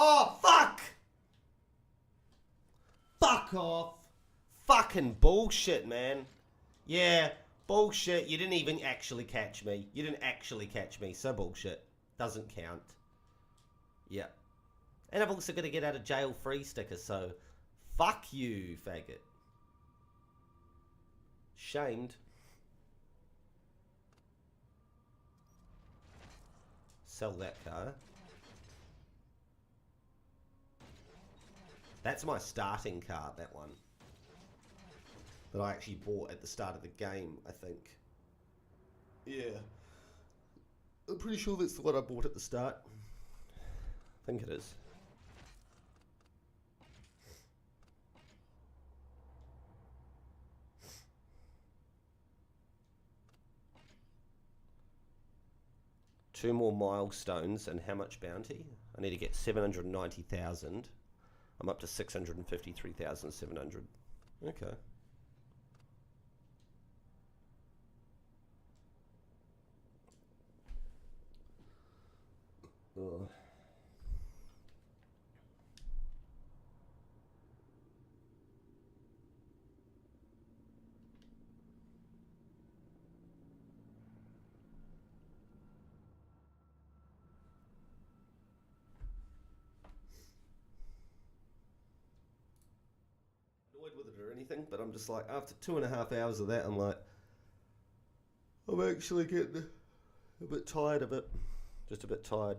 Oh, fuck! Fuck off. Fucking bullshit, man. Yeah, bullshit. You didn't even actually catch me. You didn't actually catch me, so bullshit. Doesn't count. Yeah. And I've also got to get out of jail free sticker, so fuck you, faggot. Shamed. Sell that car. That's my starting car, that one. That I actually bought at the start of the game, I think. Yeah. I'm pretty sure that's the one I bought at the start. I think it is. Two more milestones and how much bounty? I need to get 790,000. I'm up to 653,700. Okay. Ugh. With it or anything, but I'm just like, after 2.5 hours of that, I'm like, I'm actually getting a bit tired of it. Just a bit tired.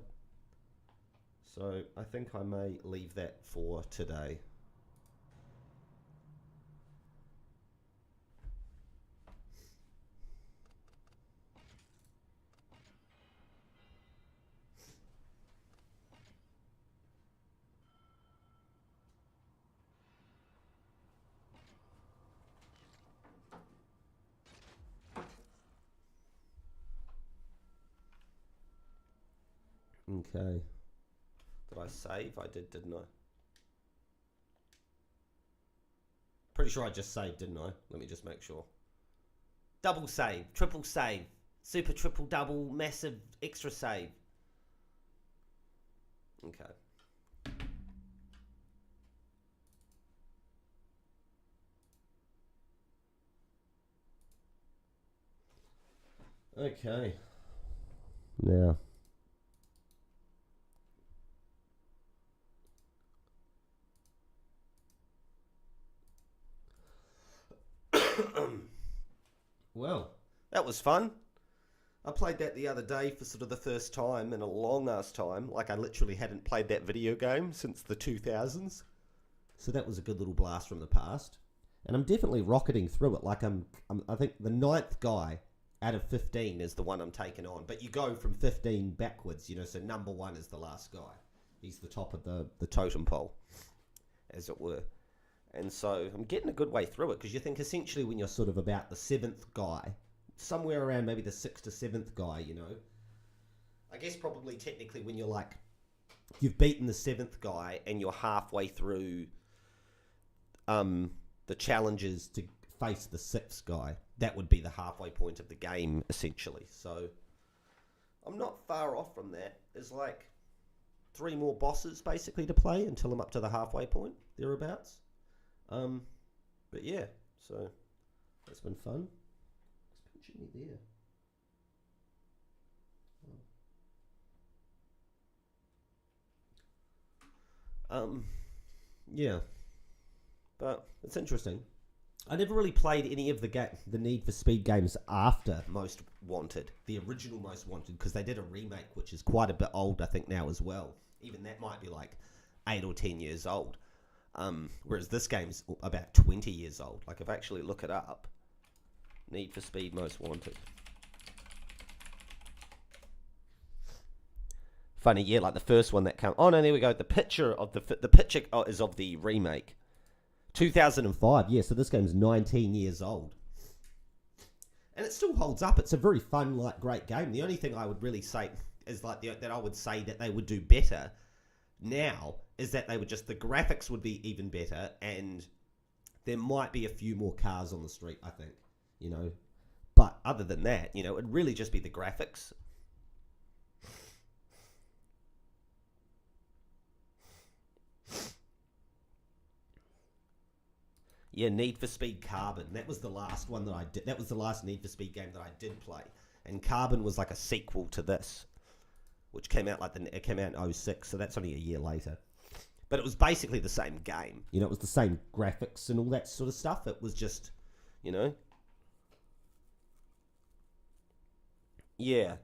So I think I may leave that for today. Okay. Did I save? I did, didn't I? Pretty sure I just saved, didn't I? Let me just make sure. Double save, triple save, super triple double, massive extra save. Okay. Okay. Now. Well, that was fun. I played that the other day for sort of the first time in a long ass time. Like I literally hadn't played that video game since the 2000s. So that was a good little blast from the past. And I'm definitely rocketing through it. Like I think the 9th guy out of 15 is the one I'm taking on. But you go from 15 backwards, you know, so number 1 is the last guy. He's the top of the totem pole, as it were. And so I'm getting a good way through it, because you think essentially when you're sort of about the 7th guy, somewhere around maybe the 6th to 7th guy, you know, I guess probably technically when you're like, you've beaten the 7th guy and you're halfway through the challenges to face the 6th guy, that would be the halfway point of the game essentially. So I'm not far off from that. There's like 3 more bosses basically to play until I'm up to the halfway point, thereabouts. But yeah, so that's been fun. It's pinching me there. Yeah, but it's interesting. I never really played any of the Need for Speed games after Most Wanted, the original Most Wanted, because they did a remake which is quite a bit old, I think, now as well. Even that might be like 8 or 10 years old. Whereas this game's about 20 years old. Like, if I actually look it up, Need for Speed Most Wanted. Funny, yeah, like the first one that came. Oh no, there we go. The picture is of the remake, 2005. Yeah, so this game's 19 years old, and it still holds up. It's a very fun, like, great game. The only thing I would really say is like that I would say that they would do better now is that they would just, the graphics would be even better, and there might be a few more cars on the street, I think, you know. But other than that, you know, it'd really just be the graphics. Yeah, Need for Speed Carbon. That was the last one that I did. That was the last Need for Speed game that I did play. And Carbon was like a sequel to this, which came out it came out in 06, so that's only a year later. But it was basically the same game. You know, it was the same graphics and all that sort of stuff. It was just, you know. Yeah.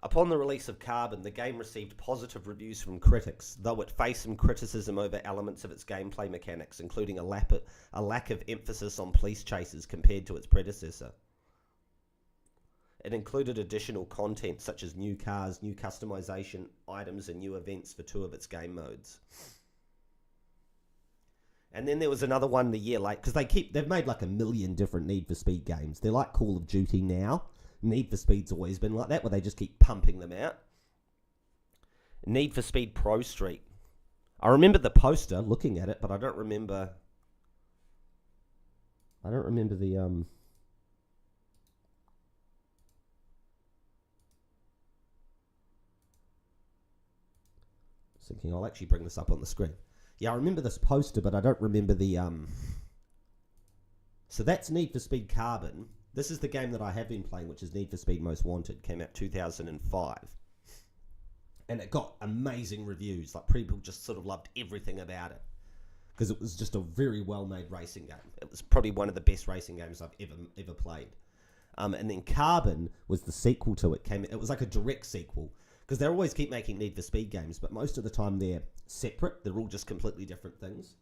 Upon the release of Carbon, the game received positive reviews from critics, though it faced some criticism over elements of its gameplay mechanics, including a lack of emphasis on police chases compared to its predecessor. It included additional content such as new cars, new customization, items, and new events for 2 of its game modes. And then there was another one the year late, because they've made like 1 million different Need for Speed games. They're like Call of Duty now. Need for Speed's always been like that, where they just keep pumping them out. Need for Speed Pro Street. I remember the poster, looking at it, but I don't remember the thinking I'll actually bring this up on the screen. Yeah, I remember this poster, but I don't remember the So that's Need for Speed Carbon. This is the game that I have been playing, which is Need for Speed Most Wanted. Came out 2005. And it got amazing reviews. Like, people just sort of loved everything about it. Because it was just a very well-made racing game. It was probably one of the best racing games I've ever played. And then Carbon was the sequel to it. It was like a direct sequel. Because they always keep making Need for Speed games, but most of the time they're separate. They're all just completely different things.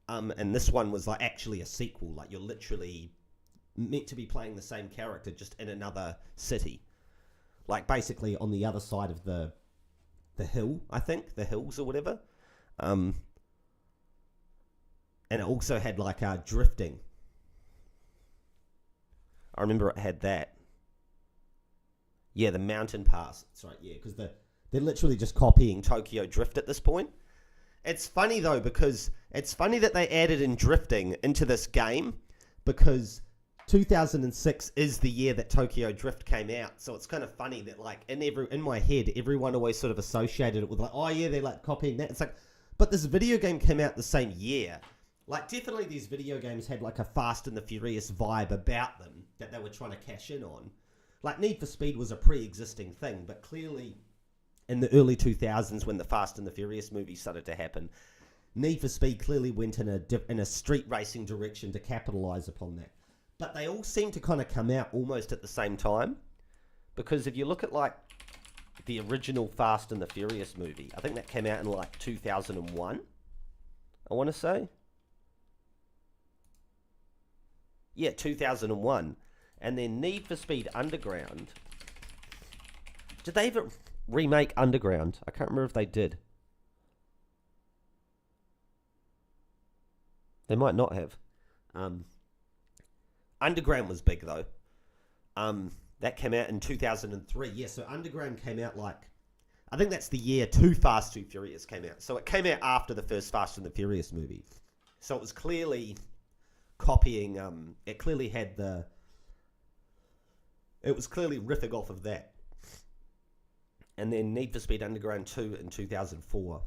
And this one was like actually a sequel. Like, you're literally meant to be playing the same character, just in another city. Like, basically on the other side of the hill, I think. The hills or whatever. And it also had like drifting. I remember it had that. Yeah, the mountain pass. That's right, yeah, because they're literally just copying Tokyo Drift at this point. It's funny, though, because it's funny that they added in drifting into this game, because 2006 is the year that Tokyo Drift came out. So it's kind of funny that, like, in my head, everyone always sort of associated it with, like, oh, yeah, they're, like, copying that. It's like, but this video game came out the same year. Like, definitely these video games had, like, a Fast and the Furious vibe about them that they were trying to cash in on. Like, Need for Speed was a pre-existing thing, but clearly in the early 2000s, when the Fast and the Furious movies started to happen, Need for Speed clearly went in a street racing direction to capitalize upon that. But they all seem to kind of come out almost at the same time, because if you look at, like, the original Fast and the Furious movie, I think that came out in, like, 2001, I want to say. Yeah, 2001. And then Need for Speed Underground. Did they ever remake Underground? I can't remember if they did. They might not have. Underground was big, though. That came out in 2003. Yeah, so Underground came out like... I think that's the year 2 Fast, 2 Furious came out. So it came out after the first Fast and the Furious movie. So it was clearly copying... it clearly had the... It was clearly riffing off of that. And then Need for Speed Underground 2 in 2004.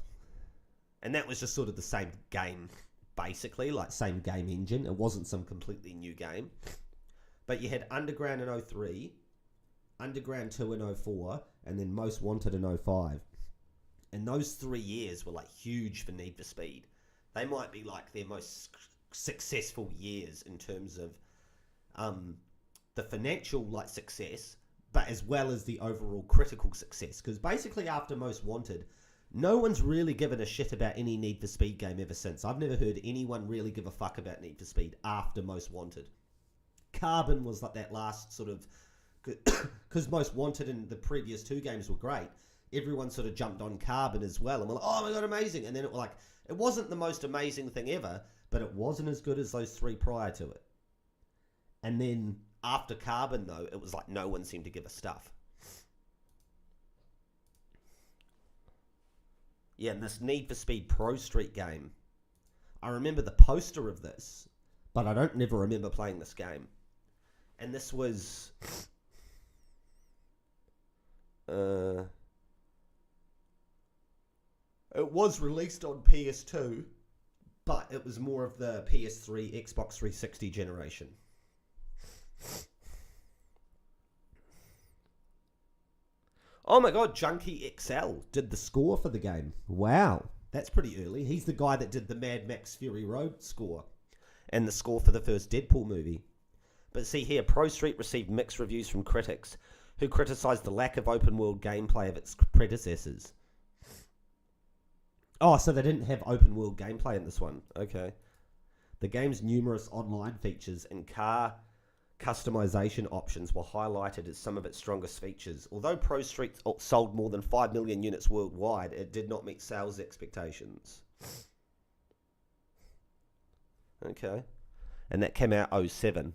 And that was just sort of the same game, basically, like same game engine. It wasn't some completely new game. But you had Underground in 03, Underground 2 in 04, and then Most Wanted in 05. And those 3 years were like huge for Need for Speed. They might be like their most successful years in terms of the financial like success, but as well as the overall critical success. Because basically after Most Wanted, no one's really given a shit about any Need for Speed game ever since. I've never heard anyone really give a fuck about Need for Speed after Most Wanted. Carbon was like that last sort of... Because Most Wanted and the previous 2 games were great, everyone sort of jumped on Carbon as well, and we're like, oh my god, amazing. And then it was like, it wasn't the most amazing thing ever, but it wasn't as good as those 3 prior to it. And then after Carbon, though, it was like no one seemed to give a stuff. Yeah, and this Need for Speed Pro Street game, I remember the poster of this, but I don't never remember playing this game. And this was... it was released on PS2, but it was more of the PS3, Xbox 360 generation. Oh my god, Junkie XL did the score for the game. Wow, that's pretty early. He's the guy that did the Mad Max Fury Road score and the score for the first Deadpool movie. But see here, Pro Street received mixed reviews from critics, who criticised the lack of open-world gameplay of its predecessors. Oh, so they didn't have open-world gameplay in this one. Okay. The game's numerous online features and car customization options were highlighted as some of its strongest features. Although Pro Street sold more than 5 million units worldwide, it did not meet sales expectations. Okay. And that came out 07.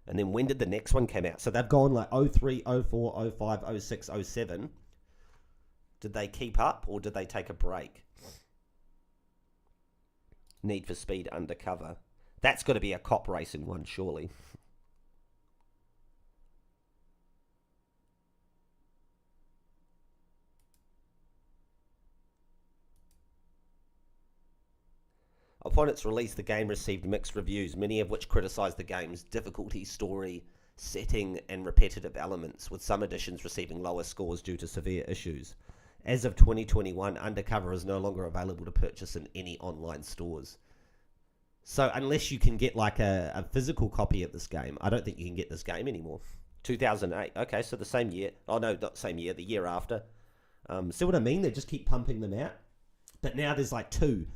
And then when did the next one come out? So they've gone like 03, 04, 05, 06, 07. Did they keep up or did they take a break? Need for Speed Undercover. That's got to be a cop racing one, surely. Upon its release, the game received mixed reviews, many of which criticised the game's difficulty, story, setting, and repetitive elements, with some editions receiving lower scores due to severe issues. As of 2021, Undercover is no longer available to purchase in any online stores. So unless you can get like a physical copy of this game, I don't think you can get this game anymore. 2008. Okay, so the same year. Oh, no, not same year, the year after. See what I mean? They just keep pumping them out. But now there's like two.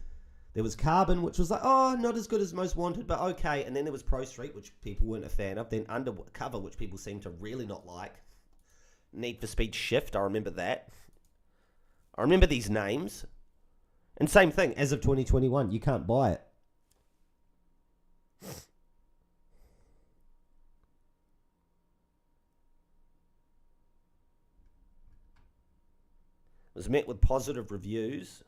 There was Carbon, which was like, oh, not as good as Most Wanted, but okay. And then there was Pro Street, which people weren't a fan of. Then Undercover, which people seem to really not like. Need for Speed Shift, I remember that. I remember these names. And same thing, as of 2021, you can't buy it. It was met with positive reviews.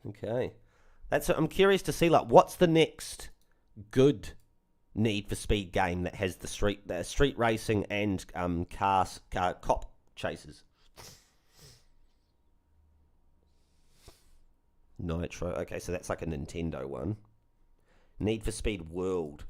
Okay. I'm curious to see, like, what's the next good Need for Speed game that has the street racing and cop chases. Nitro. Okay, so that's like a Nintendo one. Need for Speed World.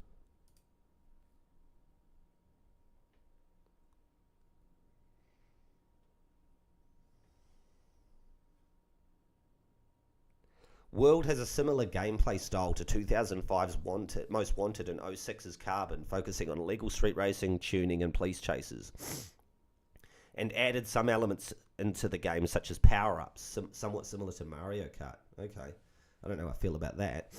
World has a similar gameplay style to 2005's Most Wanted and 06's Carbon, focusing on illegal street racing, tuning, and police chases. And added some elements into the game, such as power-ups, somewhat similar to Mario Kart. Okay, I don't know how I feel about that.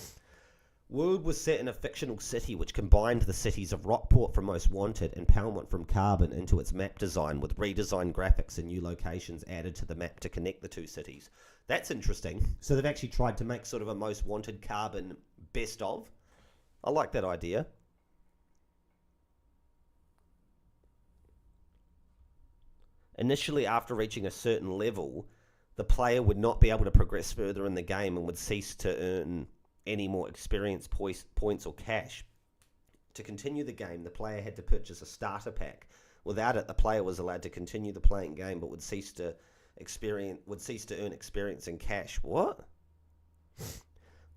World was set in a fictional city which combined the cities of Rockport from Most Wanted and Palmont from Carbon into its map design, with redesigned graphics and new locations added to the map to connect the two cities. That's interesting. So they've actually tried to make sort of a Most Wanted Carbon best of. I like that idea. Initially, after reaching a certain level, the player would not be able to progress further in the game and would cease to earn any more experience points or cash. To continue the game, the player had to purchase a starter pack. Without it, the player was allowed to continue the playing game, but would cease to earn experience and cash. What?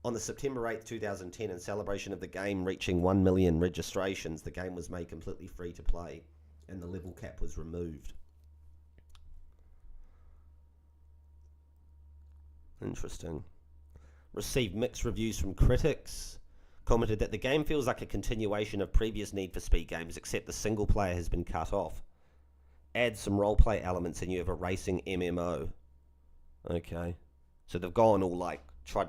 On the September 8th, 2010, in celebration of the game reaching 1 million registrations, the game was made completely free to play, and the level cap was removed. Interesting. Received mixed reviews from critics. Commented that the game feels like a continuation of previous Need for Speed games, except the single player has been cut off. Add some roleplay elements and you have a racing MMO. Okay. So they've gone all like,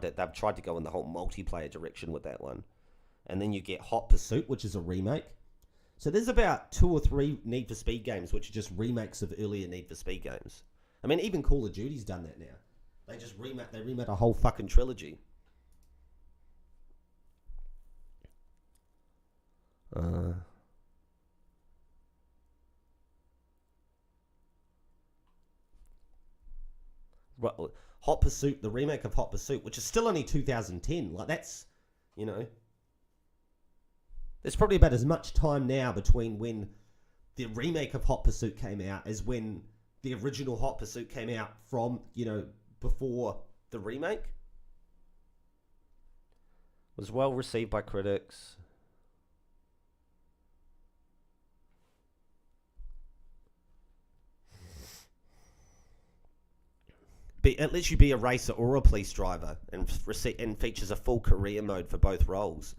they've tried to go in the whole multiplayer direction with that one. And then you get Hot Pursuit, which is a remake. So there's about 2 or 3 Need for Speed games which are just remakes of earlier Need for Speed games. I mean, even Call of Duty's done that now. They just remade a whole fucking trilogy. Hot Pursuit, the remake of Hot Pursuit, which is still only 2010. Like, that's, there's There's probably about as much time now between when the remake of Hot Pursuit came out as when the original Hot Pursuit came out from, before the remake. Was well received by critics. It lets you be a racer or a police driver and features a full career mode for both roles.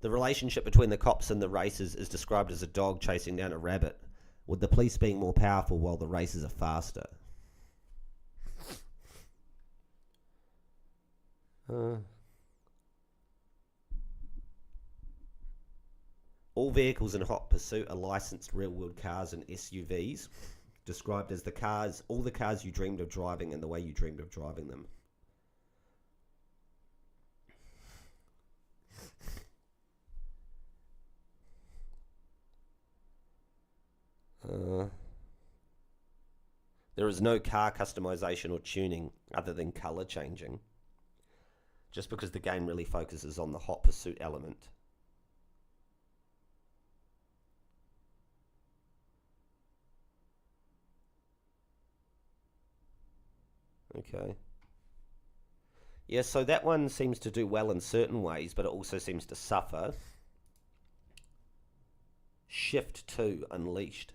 The relationship between the cops and the racers is described as a dog chasing down a rabbit, with the police being more powerful while the racers are faster. All vehicles in Hot Pursuit are licensed real-world cars and SUVs, described as all the cars you dreamed of driving and the way you dreamed of driving them. There is no car customization or tuning other than color changing, just because the game really focuses on the Hot Pursuit element. Okay. Yeah, so that one seems to do well in certain ways, but it also seems to suffer. Shift 2 Unleashed.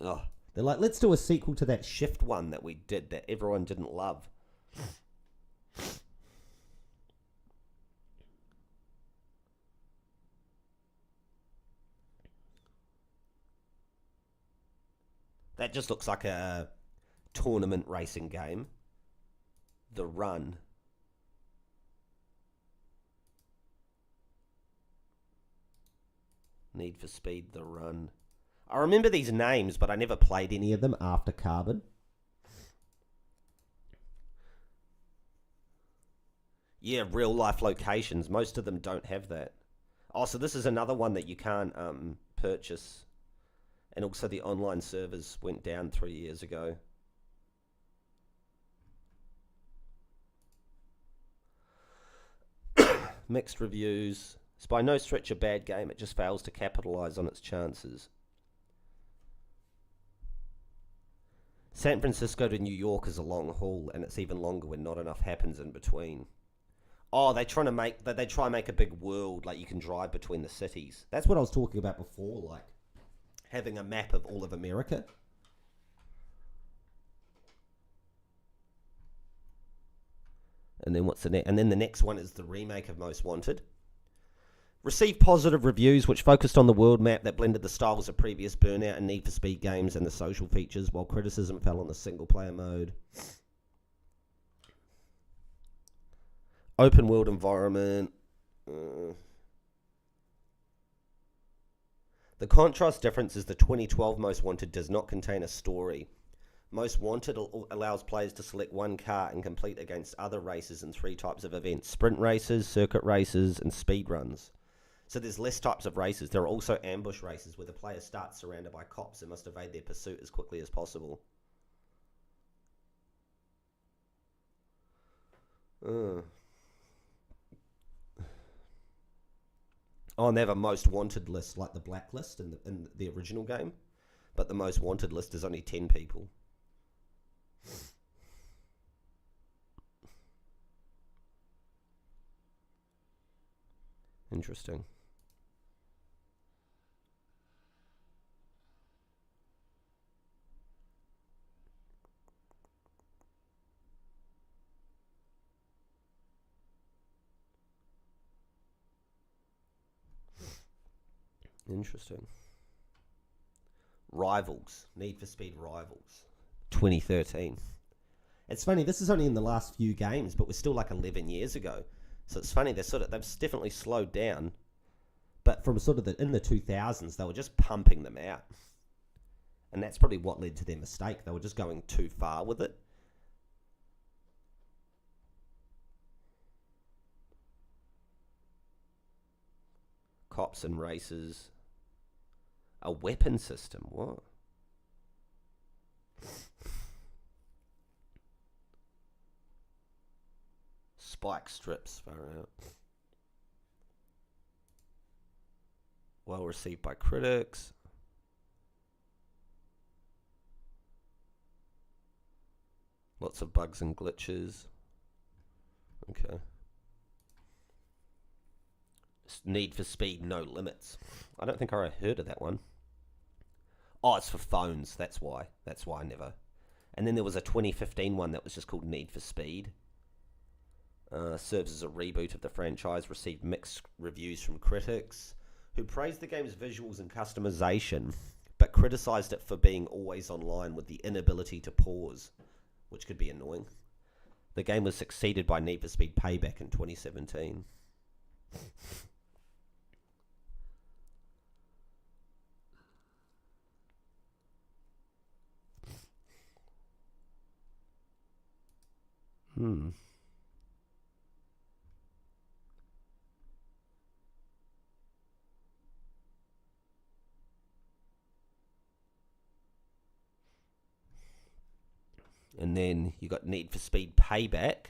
Oh, they're like, let's do a sequel to that Shift one that we did that everyone didn't love. That just looks like a tournament racing game. The Run. Need for Speed, The Run. I remember these names, but I never played any of them after Carbon. Yeah, real life locations. Most of them don't have that. Oh, so this is another one that you can't purchase. And also the online servers went down 3 years ago. Mixed reviews. It's by no stretch a bad game. It just fails to capitalize on its chances. San Francisco to New York is a long haul, and it's even longer when not enough happens in between. Oh, they try and make a big world, like you can drive between the cities. That's what I was talking about before, like having a map of all of America. And then the next one is the remake of Most Wanted. Received positive reviews, which focused on the world map that blended the styles of previous Burnout and Need for Speed games and the social features, while criticism fell on the single-player mode. Open world environment. The contrast difference is the 2012 Most Wanted does not contain a story. Most Wanted allows players to select one car and compete against other races in 3 types of events: sprint races, circuit races, and speed runs. So there's less types of races. There are also ambush races where the player starts surrounded by cops and must evade their pursuit as quickly as possible. Oh, and they have a Most Wanted list like the Blacklist in the original game, but the Most Wanted list is only 10 people. Interesting. Interesting. Rivals. Need for Speed Rivals. 2013. It's funny, this is only in the last few games, but we're still like 11 years ago. So it's funny, they've definitely slowed down. But from in the 2000s, they were just pumping them out. And that's probably what led to their mistake. They were just going too far with it. Cops and races. A weapon system, what? Spike strips, far out. well received by critics. Lots of bugs and glitches. Okay. Need for Speed No Limits. I don't think I heard of that one. Oh, it's for phones. That's why. That's why I never. And then there was a 2015 one that was just called Need for Speed. Serves as a reboot of the franchise. Received mixed reviews from critics, who praised the game's visuals and customization, but criticized it for being always online with the inability to pause, which could be annoying. The game was succeeded by Need for Speed Payback in 2017. And then you got Need for Speed Payback.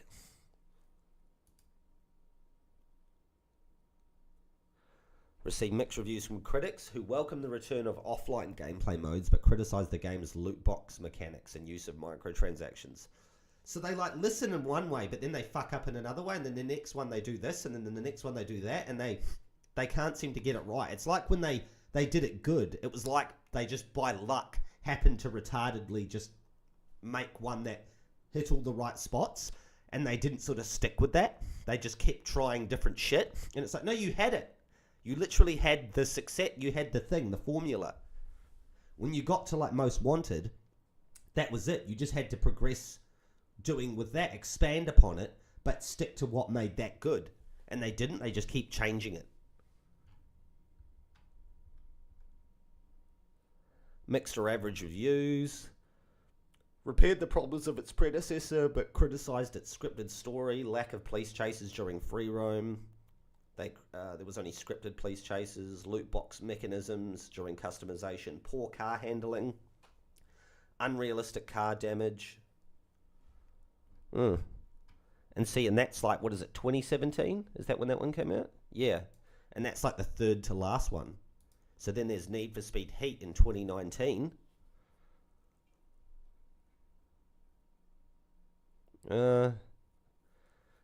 Received mixed reviews from critics, who welcomed the return of offline gameplay modes but criticized the game's loot box mechanics and use of microtransactions. So they like listen in one way, but then they fuck up in another way, and then the next one they do this, and then the next one they do that, and they can't seem to get it right. It's like when they did it good, it was like they just by luck happened to retardedly just make one that hit all the right spots, and they didn't sort of stick with that. They just kept trying different shit, and it's like, no, you had it. You literally had the success, you had the thing, the formula. When you got to like Most Wanted, that was it. You just had to progress doing with that, expand upon it, but stick to what made that good. And they didn't, they just keep changing it. Mixed or average reviews. Repaired the problems of its predecessor, but criticized its scripted story, lack of police chases during free roam. There was only scripted police chases, loot box mechanisms during customization, poor car handling, unrealistic car damage. And see, and that's like, what is it, 2017? Is that when that one came out? Yeah. And that's like the third to last one. So then there's Need for Speed Heat in 2019.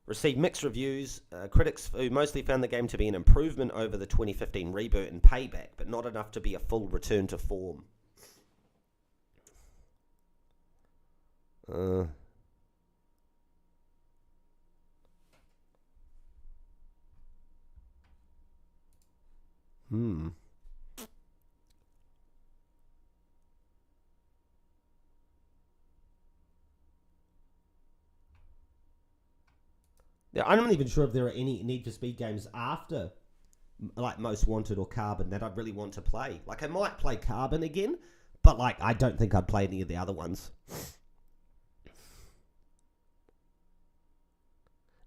Received mixed reviews. Critics who mostly found the game to be an improvement over the 2015 reboot and Payback, but not enough to be a full return to form. Yeah, I'm not even sure if there are any Need for Speed games after, like, Most Wanted or Carbon that I'd really want to play. Like, I might play Carbon again, but, like, I don't think I'd play any of the other ones.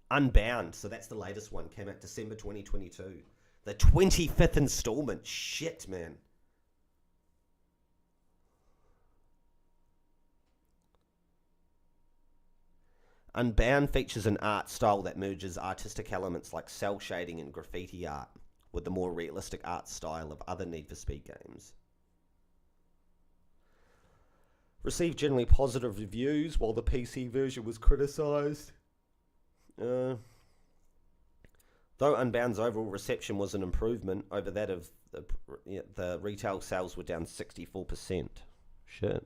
Unbound, so that's the latest one, came out December 2022. The 25th installment. Shit, man. Unbound features an art style that merges artistic elements like cell shading and graffiti art with the more realistic art style of other Need for Speed games. Received generally positive reviews, while the PC version was criticised. Though Unbound's overall reception was an improvement over that of the retail sales were down 64%. Shit.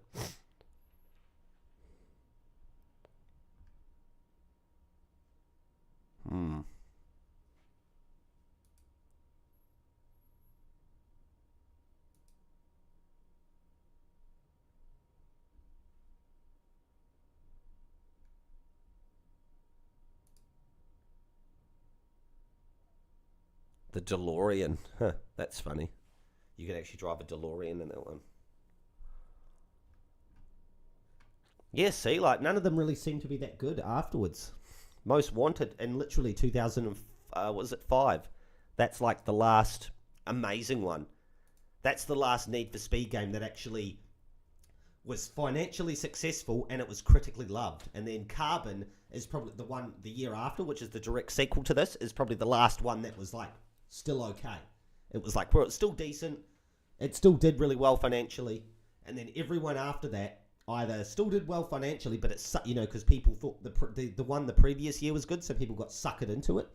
The DeLorean. Huh, that's funny. You could actually drive a DeLorean in that one. Yeah, see, like, none of them really seem to be that good afterwards. Most Wanted in literally 2005. That's like the last amazing one. That's the last Need for Speed game that actually was financially successful and it was critically loved. And then Carbon is probably the one the year after, which is the direct sequel to this, is probably the last one that was like still okay. It was like, well, it's still decent. It still did really well financially. And then everyone after that either still did well financially, but it's, you know, because people thought the one the previous year was good, so people got suckered into it.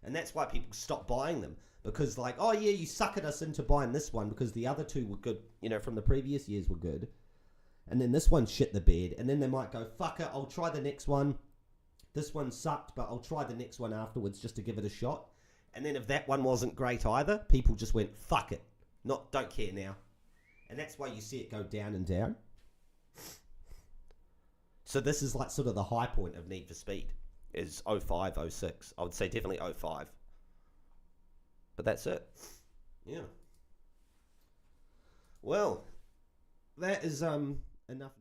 And that's why people stopped buying them. Because like, oh yeah, you suckered us into buying this one because the other two were good, you know, from the previous years were good. And then this one shit the bed. And then they might go, fuck it, I'll try the next one. This one sucked, but I'll try the next one afterwards just to give it a shot. And then if that one wasn't great either, people just went, fuck it. Don't care now. And that's why you see it go down and down. So this is like sort of the high point of Need for Speed. Is 05, 06. I would say definitely 05. But that's it. Yeah. Well, that is enough.